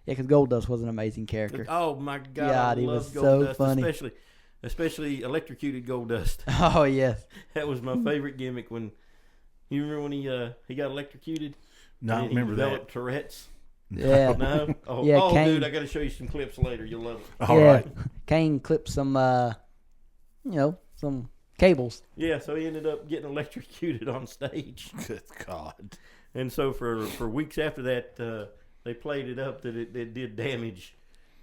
Speaker 1: Yeah, because Goldust was an amazing character.
Speaker 2: Oh my God,
Speaker 1: he was
Speaker 2: Goldust,
Speaker 1: so funny.
Speaker 2: Especially electrocuted Goldust.
Speaker 1: Oh yes,
Speaker 2: that was my favorite gimmick. When you remember when he got electrocuted?
Speaker 3: No, I remember that.
Speaker 2: Tourette's.
Speaker 1: Yeah.
Speaker 2: No. Oh,
Speaker 1: yeah, Kane,
Speaker 2: dude, I got to show you some clips later. You'll love it.
Speaker 3: All right.
Speaker 1: Kane clipped some, some cables.
Speaker 2: Yeah, so he ended up getting electrocuted on stage.
Speaker 3: Good God.
Speaker 2: And so for weeks after that, they played it up that it did damage,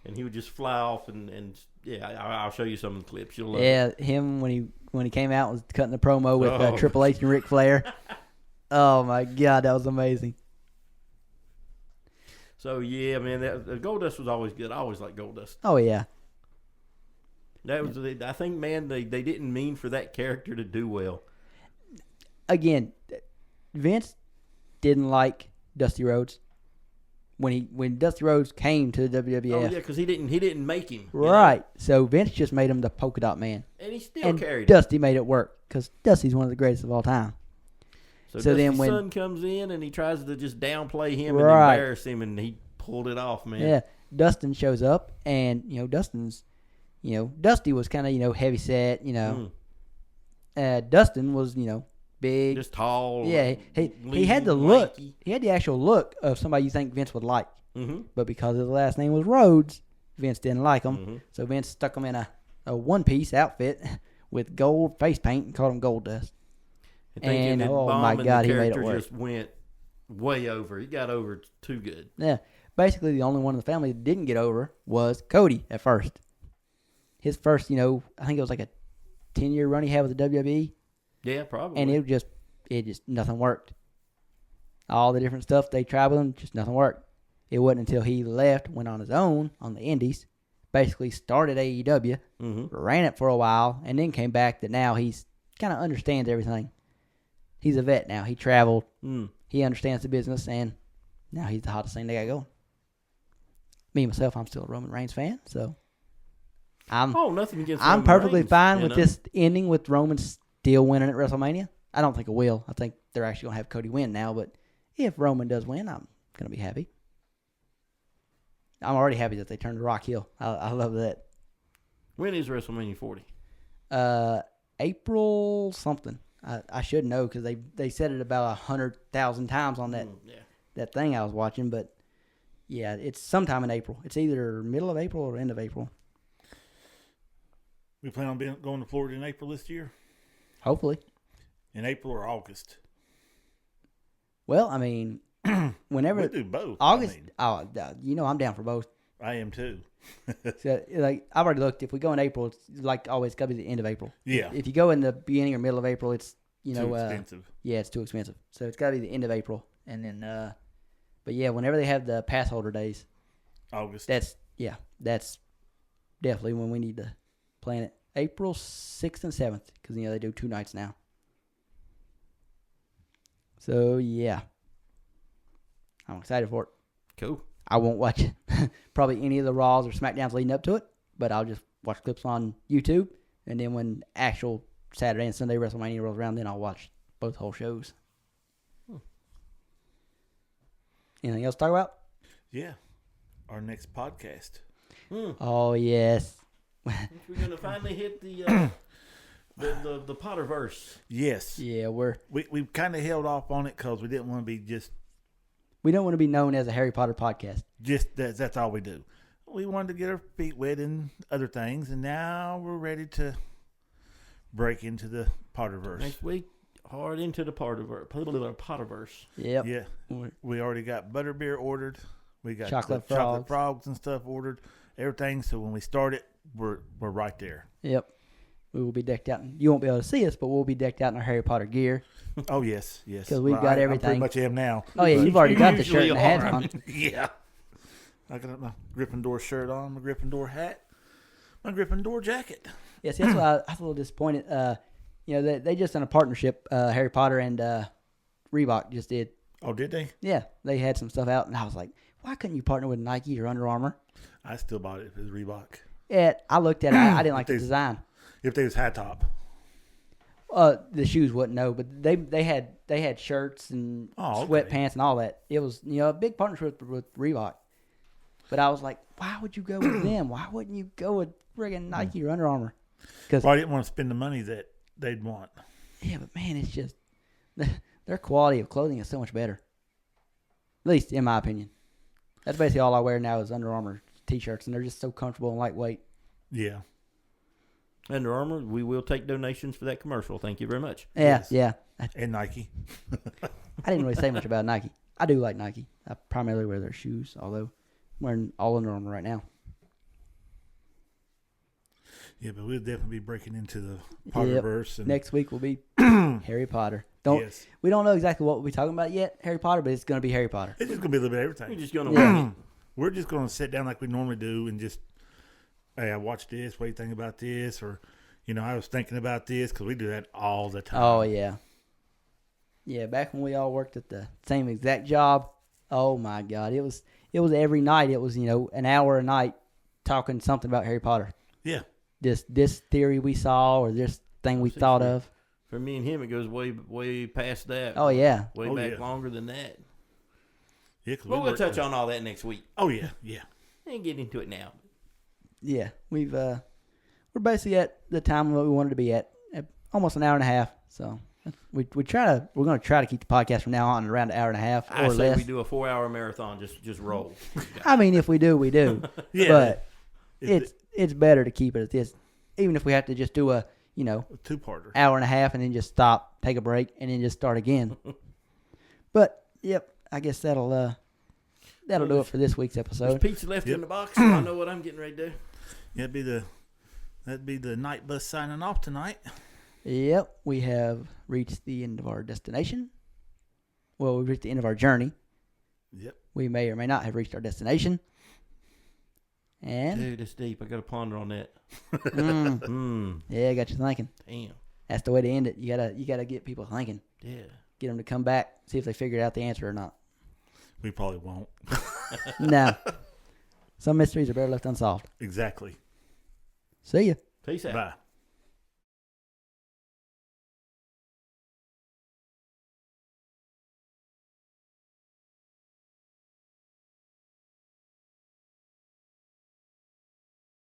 Speaker 2: and he would just fly off. And I'll show you some of the clips. You'll love it.
Speaker 1: Yeah, him when he came out was cutting the promo with Triple H and Ric Flair. Oh my God, that was amazing.
Speaker 2: So yeah, man, Goldust was always good. I always liked Goldust.
Speaker 1: Oh yeah.
Speaker 2: That was I think, man, they didn't mean for that character to do well.
Speaker 1: Again, Vince didn't like Dusty Rhodes when Dusty Rhodes came to the WWF.
Speaker 2: Oh yeah, because he didn't make him.
Speaker 1: Right. Know? So Vince just made him the polka dot man.
Speaker 2: And he still carried
Speaker 1: Dusty made it work because Dusty's one of the greatest of all time.
Speaker 2: So then when Son comes in and he tries to just downplay him and embarrass him, and he pulled it off, man.
Speaker 1: Yeah. Dustin shows up, and Dusty was kind of heavy set, Dustin was big,
Speaker 2: just tall.
Speaker 1: Yeah, he had the look. He had the actual look of somebody you think Vince would like.
Speaker 2: Mm-hmm.
Speaker 1: But because his last name was Rhodes, Vince didn't like him. Mm-hmm. So Vince stuck him in a one-piece outfit with gold face paint and called him Goldust. And oh my God, he made it work.
Speaker 2: Just went way over. He got over too good.
Speaker 1: Yeah. Basically, the only one in the family that didn't get over was Cody at first. His first, I think it was like a 10-year run he had with the WWE.
Speaker 2: Yeah, probably.
Speaker 1: And it just nothing worked. All the different stuff they tried with him, just nothing worked. It wasn't until he left, went on his own on the indies, basically started AEW, ran it for a while, and then came back that now he's kind of understands everything. He's a vet now. He traveled. He understands the business, and now he's the hottest thing they got going. Me, myself, I'm still a Roman Reigns fan, so
Speaker 2: nothing against
Speaker 1: I'm
Speaker 2: Roman
Speaker 1: perfectly
Speaker 2: Reigns,
Speaker 1: fine with this ending with Roman still winning at WrestleMania. I don't think it will. I think they're actually going to have Cody win now, but if Roman does win, I'm going to be happy. I'm already happy that they turned to Rock Hill. I love that.
Speaker 2: When is WrestleMania 40?
Speaker 1: April something. I should know because they said it about 100,000 times on that thing I was watching. But yeah, it's sometime in April. It's either middle of April or end of April.
Speaker 3: We plan on going to Florida in April this year?
Speaker 1: Hopefully.
Speaker 3: In April or August?
Speaker 1: Well, I mean, whenever
Speaker 3: we do both.
Speaker 1: August. I'm down for both.
Speaker 3: I am too.
Speaker 1: So, I've already looked. If we go in April, it's like always got to be the end of April.
Speaker 3: Yeah.
Speaker 1: If you go in the beginning or middle of April, it's
Speaker 3: too expensive.
Speaker 1: Yeah, it's too expensive. So it's got to be the end of April, and then. But yeah, whenever they have the pass holder days,
Speaker 3: August.
Speaker 1: That's definitely when we need to plan it. April 6th and 7th, because they do 2 nights now. So yeah, I'm excited for it.
Speaker 2: Cool.
Speaker 1: I won't watch probably any of the Raws or SmackDowns leading up to it, but I'll just watch clips on YouTube, and then when actual Saturday and Sunday WrestleMania rolls around, then I'll watch both whole shows. Anything else to talk about?
Speaker 3: Yeah, our next podcast.
Speaker 1: Oh yes.
Speaker 2: We're gonna finally hit the Potterverse.
Speaker 3: Yes.
Speaker 1: Yeah,
Speaker 3: we kind of held off on it because we didn't want to be
Speaker 1: we don't want to be known as a Harry Potter podcast.
Speaker 3: That's all we do. We wanted to get our feet wet in other things, and now we're ready to break into the Potterverse.
Speaker 2: Next week, hard into the Potterverse.
Speaker 1: Yep.
Speaker 3: Yeah. We already got butterbeer ordered. We got
Speaker 1: chocolate
Speaker 3: frogs and stuff ordered. Everything. So when we start it, we're right there.
Speaker 1: Yep. We will be decked out. You won't be able to see us, but we'll be decked out in our Harry Potter gear.
Speaker 3: Oh, yes.
Speaker 1: Because we've got everything.
Speaker 3: I pretty much am now.
Speaker 1: Oh, yeah, you've already got the shirt and the hat on.
Speaker 3: Yeah. I got my Gryffindor shirt on, my Gryffindor hat, my Gryffindor jacket.
Speaker 1: Yes, that's why I was a little disappointed. They just done a partnership, Harry Potter and Reebok just did.
Speaker 3: Oh, did they?
Speaker 1: Yeah, they had some stuff out, and I was like, why couldn't you partner with Nike or Under Armour?
Speaker 3: I still bought it if it was Reebok.
Speaker 1: Yeah, I looked at it. I didn't like the design.
Speaker 3: If they was high top.
Speaker 1: The shoes wouldn't know, but they had shirts and sweatpants and all that. It was a big partnership with Reebok. But I was like, why would you go with them? Why wouldn't you go with friggin' Nike or Under Armour?
Speaker 3: Well, I didn't want to spend the money that they'd want.
Speaker 1: Yeah, but man, it's just their quality of clothing is so much better. At least in my opinion. That's basically all I wear now is Under Armour t-shirts, and they're just so comfortable and lightweight.
Speaker 3: Yeah.
Speaker 2: Under Armour, we will take donations for that commercial. Thank you very much.
Speaker 1: Yeah,
Speaker 3: Yes.
Speaker 1: yeah.
Speaker 3: And Nike.
Speaker 1: I didn't really say much about Nike. I do like Nike. I primarily wear their shoes, although I'm wearing all Under Armour right now.
Speaker 3: Yeah, but we'll definitely be breaking into the Potterverse.
Speaker 1: Yep. Next week will be Harry Potter. We don't know exactly what we'll be talking about yet, Harry Potter, but it's going to be Harry Potter.
Speaker 3: It's just going to be a little bit of everything.
Speaker 2: We're just going to
Speaker 3: We're just going to sit down like we normally do and just, hey, I watched this. What do you think about this? Or, I was thinking about this, because we do that all the time.
Speaker 1: Oh, yeah. Yeah, back when we all worked at the same exact job, oh, my God. It was every night. It was, an hour a night talking something about Harry Potter.
Speaker 3: Yeah.
Speaker 1: This theory we saw or this thing we thought of.
Speaker 2: For me and him, it goes way past that.
Speaker 1: Oh, yeah.
Speaker 2: Way back longer than that.
Speaker 3: Yeah,
Speaker 2: but we'll touch on all that next week.
Speaker 3: Oh, yeah, yeah.
Speaker 2: And get into it now.
Speaker 1: Yeah, we're basically at the time that we wanted to be at almost an hour and a half. So we're going to try to keep the podcast from now on around an hour and a half or less.
Speaker 2: I say we do a 4-hour marathon. Just roll.
Speaker 1: I mean, if we do, we do.
Speaker 3: Yeah.
Speaker 1: But it's better to keep it at this, even if we have to just do a
Speaker 3: two-parter,
Speaker 1: hour and a half, and then just stop, take a break, and then just start again. But Yep. I guess that'll do it for this week's
Speaker 2: There's
Speaker 1: episode.
Speaker 2: pizza left in the box, so I know what I'm getting ready to do.
Speaker 3: Yeah, that'd be the night bus signing off tonight.
Speaker 1: Yep. We have reached the end of our destination. Well, we've reached the end of our journey.
Speaker 3: Yep.
Speaker 1: We may or may not have reached our destination. And
Speaker 2: Dude, it's deep. I got to ponder on that.
Speaker 1: yeah, I got you thinking.
Speaker 2: Damn.
Speaker 1: That's the way to end it. You gotta get people thinking.
Speaker 2: Yeah.
Speaker 1: Get them to come back, see if they figured out the answer or not.
Speaker 3: We probably won't.
Speaker 1: No. Some mysteries are better left unsolved.
Speaker 3: Exactly.
Speaker 1: See ya.
Speaker 2: Peace out.
Speaker 3: Bye.